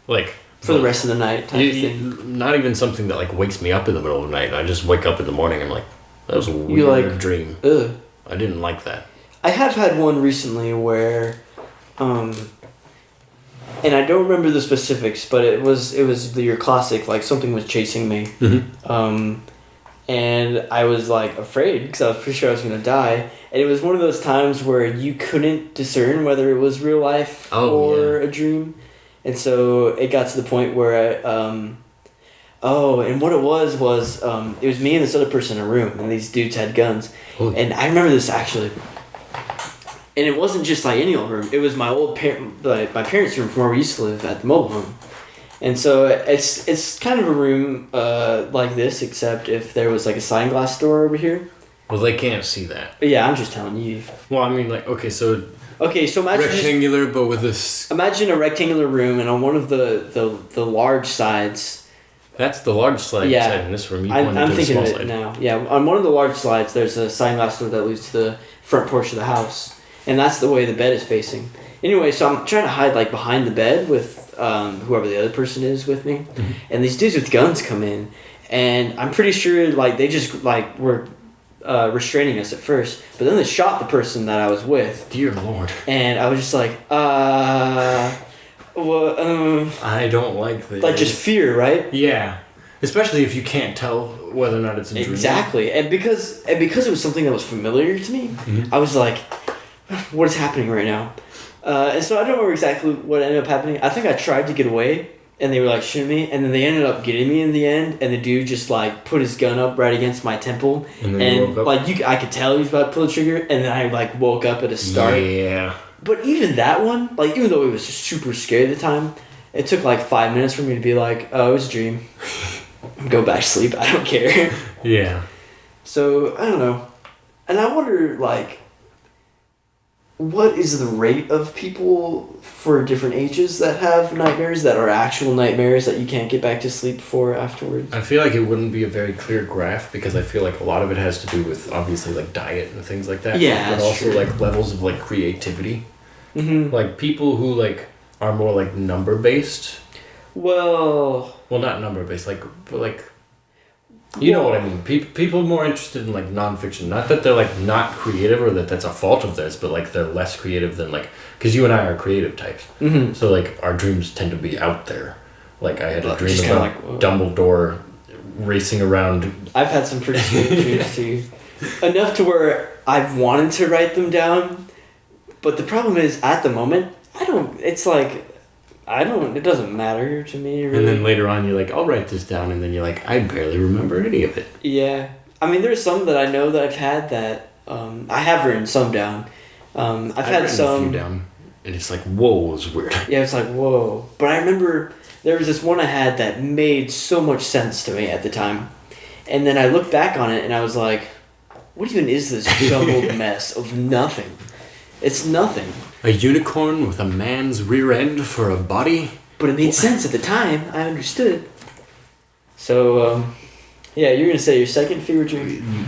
Like for the rest of the night type of thing. Not even something that like wakes me up in the middle of the night and I just wake up in the morning and I'm like, that was a weird dream. Ugh. I didn't like that. I have had one recently where and I don't remember the specifics, but it was your classic, like something was chasing me. Mm-hmm. And I was like afraid because I was pretty sure I was going to die. And it was one of those times where you couldn't discern whether it was real life or a dream. And so it got to the point where and what it was it was me and this other person in a room, and these dudes had guns. Ooh. And I remember this actually. And it wasn't just like any old room. It was my old my parents' room from where we used to live at the mobile home. And so it's kind of a room like this, except if there was like a sliding glass door over here. Well, they can't see that. But yeah, I'm just telling you. Well, I mean, like, okay, so imagine rectangular, but with this. Imagine a rectangular room, and on one of the large sides. That's the large side in this room. I'm thinking of it now. Yeah, on one of the large slides, there's a sliding glass door that leads to the front porch of the house, and that's the way the bed is facing. Anyway, so I'm trying to hide like behind the bed with whoever the other person is with me, and these dudes with guns come in, and I'm pretty sure like they just like were restraining us at first, but then they shot the person that I was with. Dear Lord. And I was just like, I don't like this. Like just fear, right? Yeah. Especially if you can't tell whether or not it's a dream. Exactly. And because it was something that was familiar to me, I was like, what is happening right now? And so I don't remember exactly what ended up happening. I think I tried to get away, and they were like shooting me, and then they ended up getting me in the end, and the dude just like put his gun up right against my temple, and like I could tell he was about to pull the trigger, and then I like woke up at a start. Yeah. But even that one, like even though it was super scary at the time, it took like 5 minutes for me to be like, oh, it was a dream. Go back to sleep. I don't care. Yeah. So I don't know, and I wonder like, what is the rate of people for different ages that have nightmares that are actual nightmares that you can't get back to sleep for afterwards? I feel like it wouldn't be a very clear graph because I feel like a lot of it has to do with obviously like diet and things like that. Yeah, but also true. like levels of like creativity. Mm-hmm. Like people who like are more like number based. Well, not number based, like but like. You know what I mean? People more interested in like nonfiction. Not that they're like not creative or that that's a fault of theirs, but like they're less creative than like because you and I are creative types. Mm-hmm. So like our dreams tend to be out there. Like I had a dream just about Dumbledore racing around. I've had some pretty scary dreams too, enough to where I've wanted to write them down, but the problem is at the moment I don't. It's like. It doesn't matter to me, really. And then later on, you're like, I'll write this down. And then you're like, I barely remember any of it. Yeah. I mean, there's some that I know that I've had that, I have written some down. I've had some. A few down. And it's like, whoa, it was weird. Yeah, it's like, whoa. But I remember there was this one I had that made so much sense to me at the time. And then I looked back on it and I was like, what even is this jumbled mess of nothing? It's nothing. A unicorn with a man's rear end for a body? But it made sense at the time. I understood. So, yeah, you're going to say your second fever dream?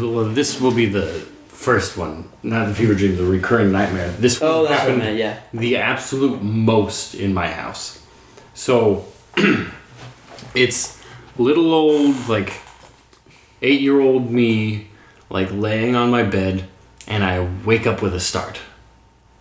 Well, this will be the first one. Not the fever dream, the recurring nightmare. This will happen the absolute most in my house. So, it's little old, like, 8-year-old me, like, laying on my bed, and I wake up with a start.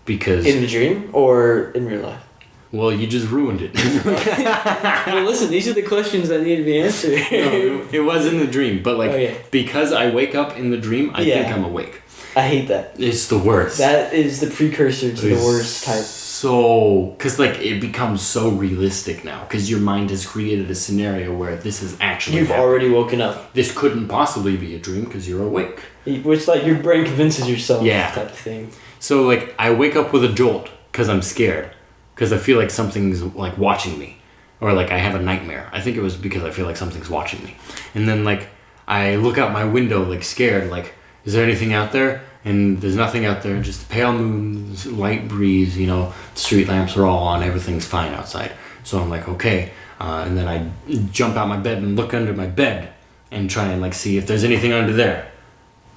Because in the dream or in real life? Well, you just ruined it. Well, listen, these are the questions that need to be answered. No, it was in the dream, but like because I wake up in the dream, I think I'm awake. I hate that. It's the worst. That is the precursor to the worst type. So, because like it becomes so realistic now, because your mind has created a scenario where this is actually You've already woken up. This couldn't possibly be a dream because you're awake. Which like your brain convinces yourself. Yeah. Type of thing. So like I wake up with a jolt because I'm scared, because I feel like something's like watching me, or like I have a nightmare. I think it was because I feel like something's watching me, and then like I look out my window like scared, like is there anything out there? And there's nothing out there, just a pale moon, light breeze. You know, the street lamps are all on, everything's fine outside. So I'm like okay, and then I jump out my bed and look under my bed and try and like see if there's anything under there.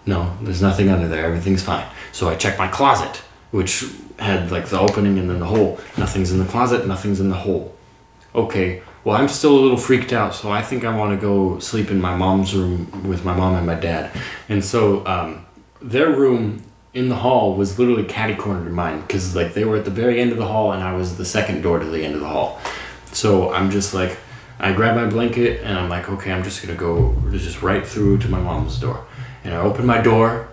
No, there's nothing under there. Everything's fine. So I check my closet, which had like the opening and then the hole. Nothing's in the closet, nothing's in the hole. Okay, well I'm still a little freaked out, so I think I want to go sleep in my mom's room with my mom and my dad. And so their room in the hall was literally catty-cornered to mine, because like they were at the very end of the hall and I was the second door to the end of the hall. So I'm just like, I grab my blanket and I'm like, okay, I'm just going to go just right through to my mom's door. And I open my door,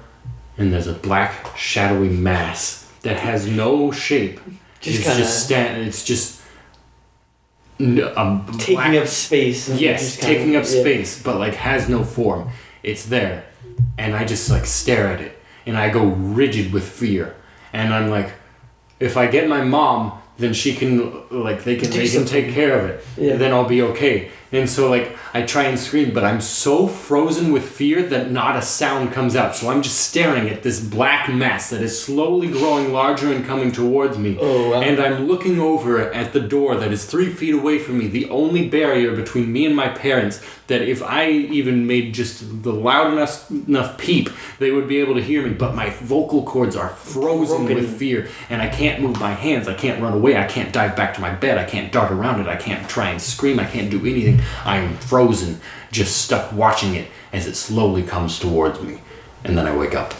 and there's a black, shadowy mass that has no shape. It's just taking up space. Yes, taking up space, but like has no form. It's there, and I just like stare at it, and I go rigid with fear. And I'm like, if I get my mom, then she can they can take care of it. Yeah. Then I'll be okay. And so I try and scream, but I'm so frozen with fear that not a sound comes out. So I'm just staring at this black mass that is slowly growing larger and coming towards me. Oh, wow. And I'm looking over at the door that is 3 feet away from me, the only barrier between me and my parents, that if I even made just the loud enough peep, they would be able to hear me. But my vocal cords are frozen with fear, and I can't move my hands. I can't run away. I can't dive back to my bed. I can't dart around it. I can't try and scream. I can't do anything. I'm frozen, just stuck watching it as it slowly comes towards me. And then I wake up.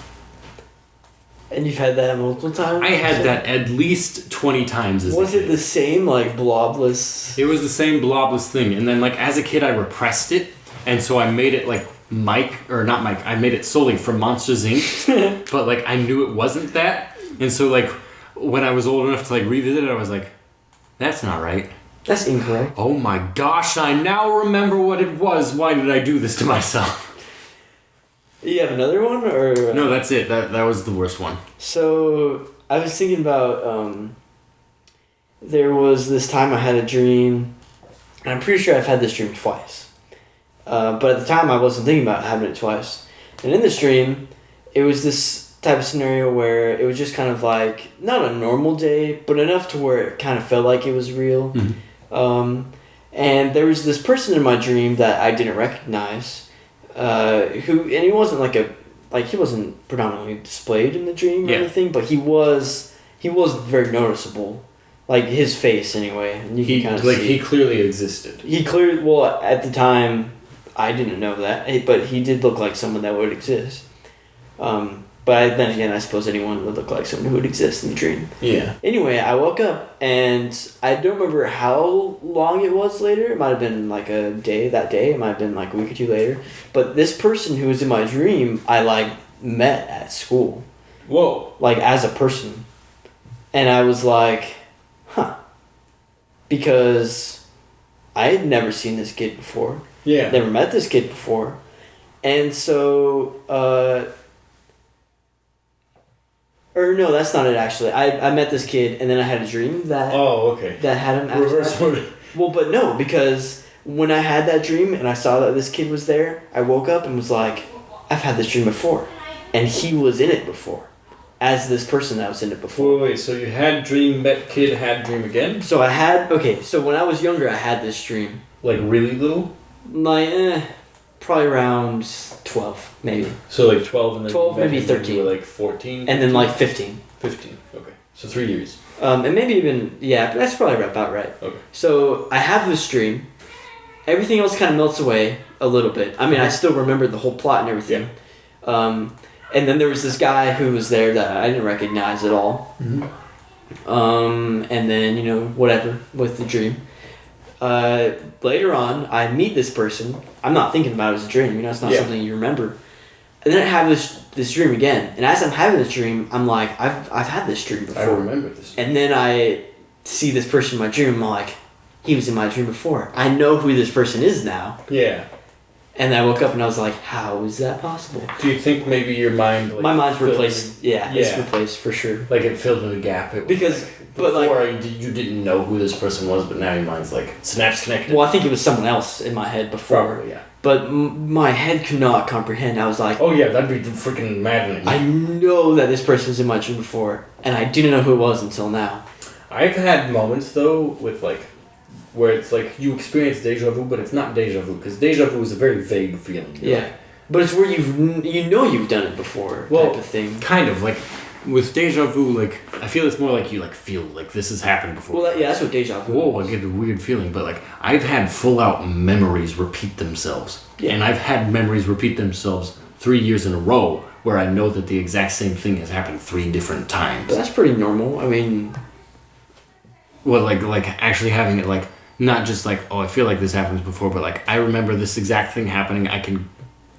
And you've had that multiple times? I had that at least 20 times as a kid. Was it the same, blobless? It was the same blobless thing. And then, as a kid, I repressed it. And so I made it, not Mike, I made it solely from Monsters, Inc. But, I knew it wasn't that. And so, when I was old enough to, revisit it, I was like, that's not right. That's incorrect. Oh my gosh, I now remember what it was. Why did I do this to myself? You have another one, or...? No, that's it. That was the worst one. So, I was thinking about, there was this time I had a dream, and I'm pretty sure I've had this dream twice. But at the time, I wasn't thinking about having it twice. And in this dream, it was this type of scenario where it was just kind of not a normal day, but enough to where it kind of felt like it was real. Mm-hmm. And there was this person in my dream that I didn't recognize, and he wasn't he wasn't predominantly displayed in the dream or anything, but he was very noticeable, his face anyway, and you can kind of see. He clearly existed. At the time, I didn't know that, but he did look like someone that would exist. But then again, I suppose anyone would look like someone who would exist in the dream. Yeah. Anyway, I woke up, and I don't remember how long it was later. It might have been a day that day. It might have been a week or two later. But this person who was in my dream, I met at school. Whoa. As a person. And I was like, huh. Because I had never seen this kid before. Yeah. Never met this kid before. And so, or no, that's not it actually. I met this kid and then I had a dream that... Oh, okay. That had him... Reverse order. Well, but no, because when I had that dream and I saw that this kid was there, I woke up and was like, I've had this dream before. And he was in it before. As this person that was in it before. Wait, so you had dream, met kid, had dream again? So I had... Okay, so when I was younger, I had this dream. Really little? Probably around 12, maybe. So 12 and then 12, maybe 13. You were 14? And then 15. 15, okay. So 3 years. And maybe even, yeah, that's probably about right. Okay. So I have this dream. Everything else kind of melts away a little bit. I mean, I still remember the whole plot and everything. Yeah. And then there was this guy who was there that I didn't recognize at all. Mm-hmm. And then, whatever, with the dream. Later on, I meet this person. I'm not thinking about it as a dream. It's not something you remember. And then I have this dream again. And as I'm having this dream, I'm like, I've had this dream before. I remember this. And then I see this person in my dream. I'm like, he was in my dream before. I know who this person is now. Yeah. And I woke up and I was like, how is that possible? Do you think maybe your mind... my mind's replaced. Yeah, it's replaced for sure. It filled in the gap. It was because... Before, you didn't know who this person was, but now your mind's snaps connected. Well, I think it was someone else in my head before. Probably, yeah. But my head could not comprehend. I was like... Oh, yeah, that'd be freaking maddening. I know that this person was in my dream before, and I didn't know who it was until now. I've had moments, though, with, where it's you experience deja vu, but it's not deja vu, because deja vu is a very vague feeling. Yeah. But it's where you've done it before, type of thing. Kind of, with deja vu, I feel it's more you feel this has happened before. Well, that's what deja vu is. I get a weird feeling, but I've had full out memories repeat themselves. Yeah. And I've had memories repeat themselves 3 years in a row where I know that the exact same thing has happened 3 different times. But that's pretty normal. I mean... Well, actually having it not just I feel like this happens before, but I remember this exact thing happening, I can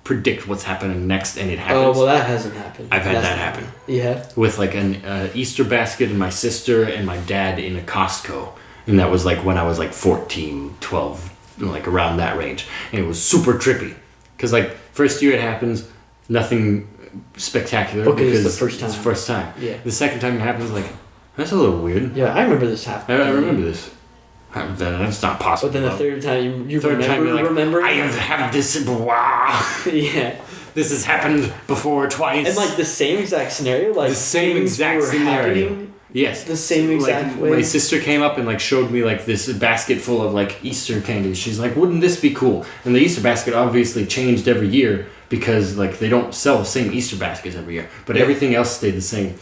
predict what's happening next, and it happens. Oh, well, that hasn't happened. I've had that happen. Yeah. With an Easter basket and my sister and my dad in a Costco, and that was when I was 14, 12, around that range, and it was super trippy, because first year it happens, nothing spectacular because it's the first time. It's the first time. Yeah. The second time it happens That's a little weird. Yeah, I remember this happening. I remember this. That's not possible. But then the third time you remember. I have this. Wow. Yeah. This has happened before twice. And like the same exact scenario, like the same exact scenario. Yes. The same exact way. My sister came up and like showed me like this basket full of like Easter candy. She's like, "Wouldn't this be cool?" And the Easter basket obviously changed every year because like they don't sell the same Easter baskets every year, but everything else stayed the same.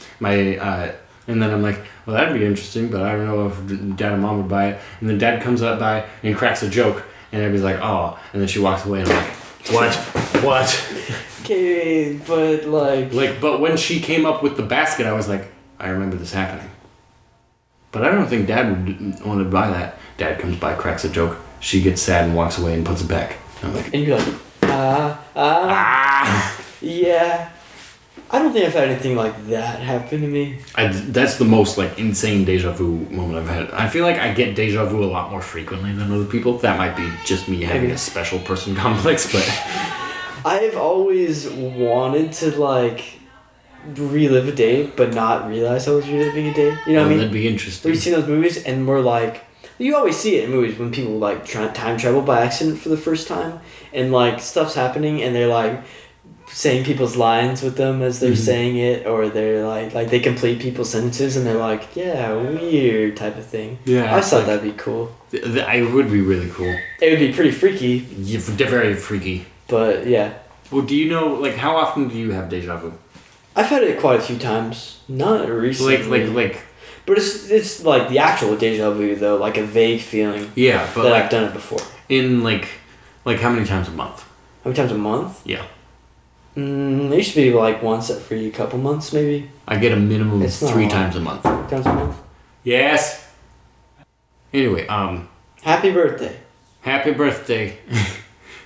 And then I'm like, well, that'd be interesting, but I don't know if Dad and Mom would buy it. And then Dad comes up by and cracks a joke, and everybody's like, oh. And then she walks away, and I'm like, what? Okay, but but when she came up with the basket, I was like, I remember this happening. But I don't think Dad would want to buy that. Dad comes by, cracks a joke. She gets sad and walks away and puts it back. And I'm like, and you're like, yeah. I don't think I've had anything like that happen to me. That's the most like insane deja vu moment I've had. I feel like I get deja vu a lot more frequently than other people. That might be just me having a special person complex, but I've always wanted to like relive a day, but not realize I was reliving a day. You know what I mean? That'd be interesting. We've seen those movies, and we're like, you always see it in movies when people like time travel by accident for the first time, and like stuff's happening, and they're like saying people's lines with them as they're saying it, or they're like they complete people's sentences and they're like, yeah, weird type of thing. Yeah, I thought that'd be cool. It would be really cool. It would be pretty freaky. Yeah, very freaky. But yeah. Well, do you know, like, how often do you have deja vu? I've had it quite a few times. Not recently. Like. But it's like the actual deja vu though, like a vague feeling. Yeah, but that like, I've done it before. In like how many times a month? How many times a month? Yeah. It used to be like once every couple months, maybe. I get a minimum of 3 times a month. 3 times a month? Yes. Anyway, Happy birthday. Happy birthday.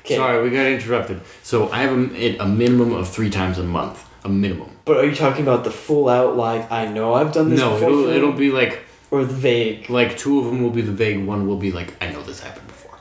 Sorry, we got interrupted. So I have a minimum of 3 times a month. A minimum. But are you talking about the full out, like, I know I've done this before? No, it'll be like... Or the vague? Like, 2 of them will be the vague, 1 will be like, I know this happened before.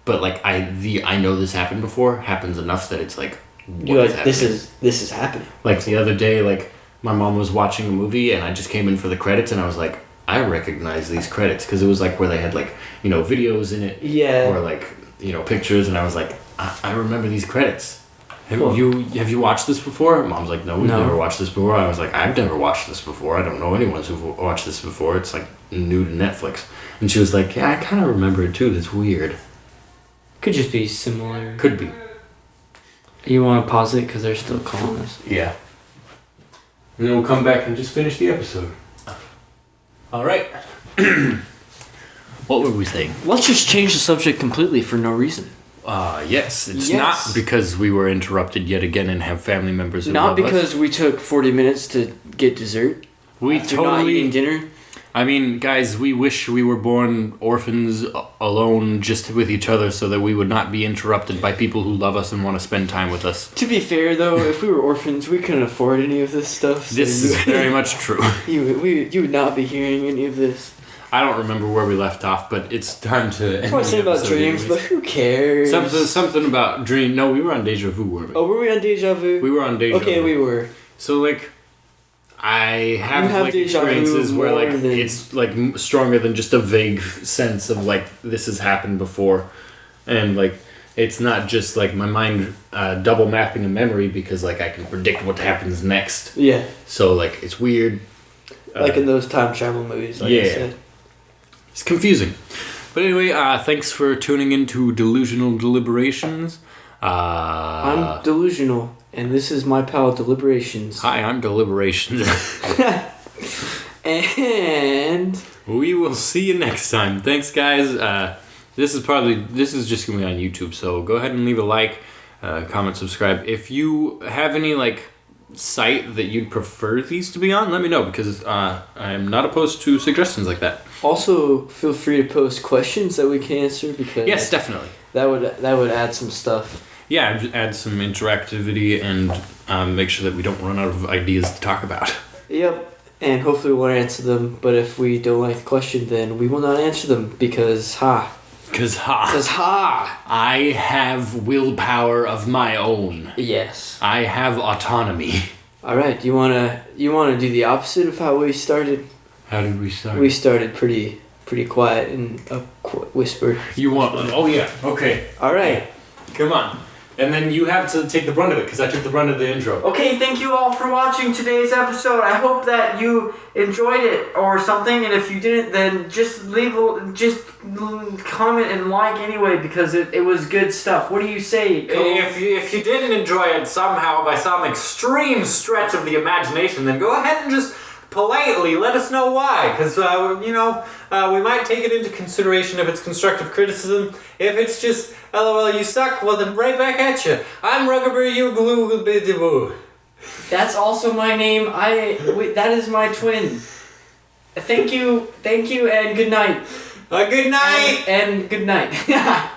But like, I know this happened before happens enough that it's like... You're like, this is happening. Like the other day, like my mom was watching a movie and I just came in for the credits and I was like, I recognize these credits because it was like where they had like, you know, videos in it. Yeah. Or like, you know, pictures, and I was like, I remember these credits. Have you watched this before? Mom's like, no, we've never watched this before. I was like, I've never watched this before. I don't know anyone who's watched this before. It's like new to Netflix. And she was like, yeah, I kind of remember it too. That's weird. Could just be similar. Could be. You want to pause it because they're still calling us? Yeah. And then we'll come back and just finish the episode. All right. What were we saying? Let's just change the subject completely for no reason. Yes. It's not because we were interrupted yet again and have family members who not love because us. We took 40 minutes to get dessert. We after not eating dinner. I mean, guys, we wish we were born orphans alone just with each other so that we would not be interrupted by people who love us and want to spend time with us. To be fair, though, if we were orphans, we couldn't afford any of this stuff. So this is very much true. You would not be hearing any of this. I don't remember where we left off, but it's time to end. I was saying about dreams, but who cares? Something about dream. No, we were on Deja Vu, weren't we? Oh, were we on Deja Vu? We were on Deja Vu. Okay, we were. So, like, I have like experiences where, like, it's, like, stronger than just a vague sense of, like, this has happened before. And, like, it's not just, like, my mind double mapping a memory because, like, I can predict what happens next. Yeah. So, like, it's weird. Like in those time travel movies, like I said. It's confusing. But anyway, thanks for tuning into Delusional Deliberations. I'm Delusional, and this is my pal Deliberations. Hi, I'm Deliberations. And we will see you next time. Thanks, guys. This is just going to be on YouTube, so go ahead and leave a like, comment, subscribe. If you have any, like, site that you'd prefer these to be on, let me know, because I'm not opposed to suggestions like that. Also, feel free to post questions that we can answer, because yes, definitely, that would add some stuff. Yeah, add some interactivity and make sure that we don't run out of ideas to talk about. Yep, and hopefully we'll answer them. But if we don't like the question, then we will not answer them because Because I have willpower of my own. Yes. I have autonomy. All right. You wanna do the opposite of how we started? How did we start? We started pretty quiet and a whisper. You want? Oh yeah. Okay. All right. Come on. And then you have to take the brunt of it because I took the brunt of the intro. Okay, thank you all for watching today's episode. I hope that you enjoyed it or something, and if you didn't, then just comment and like anyway because it was good stuff. What do you say, Cole? If you didn't enjoy it somehow by some extreme stretch of the imagination, then go ahead and just politely let us know why, because we might take it into consideration if it's constructive criticism. If it's just LOL you suck, well then right back at you. I'm Ruggerberry, you glue dejavu. That's also my name. That is my twin. Thank you, and good night. Good night and good night.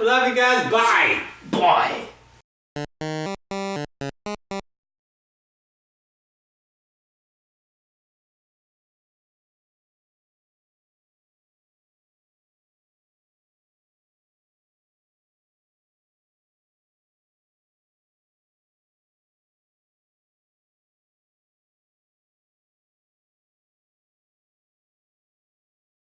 Love you guys. Bye. Bye.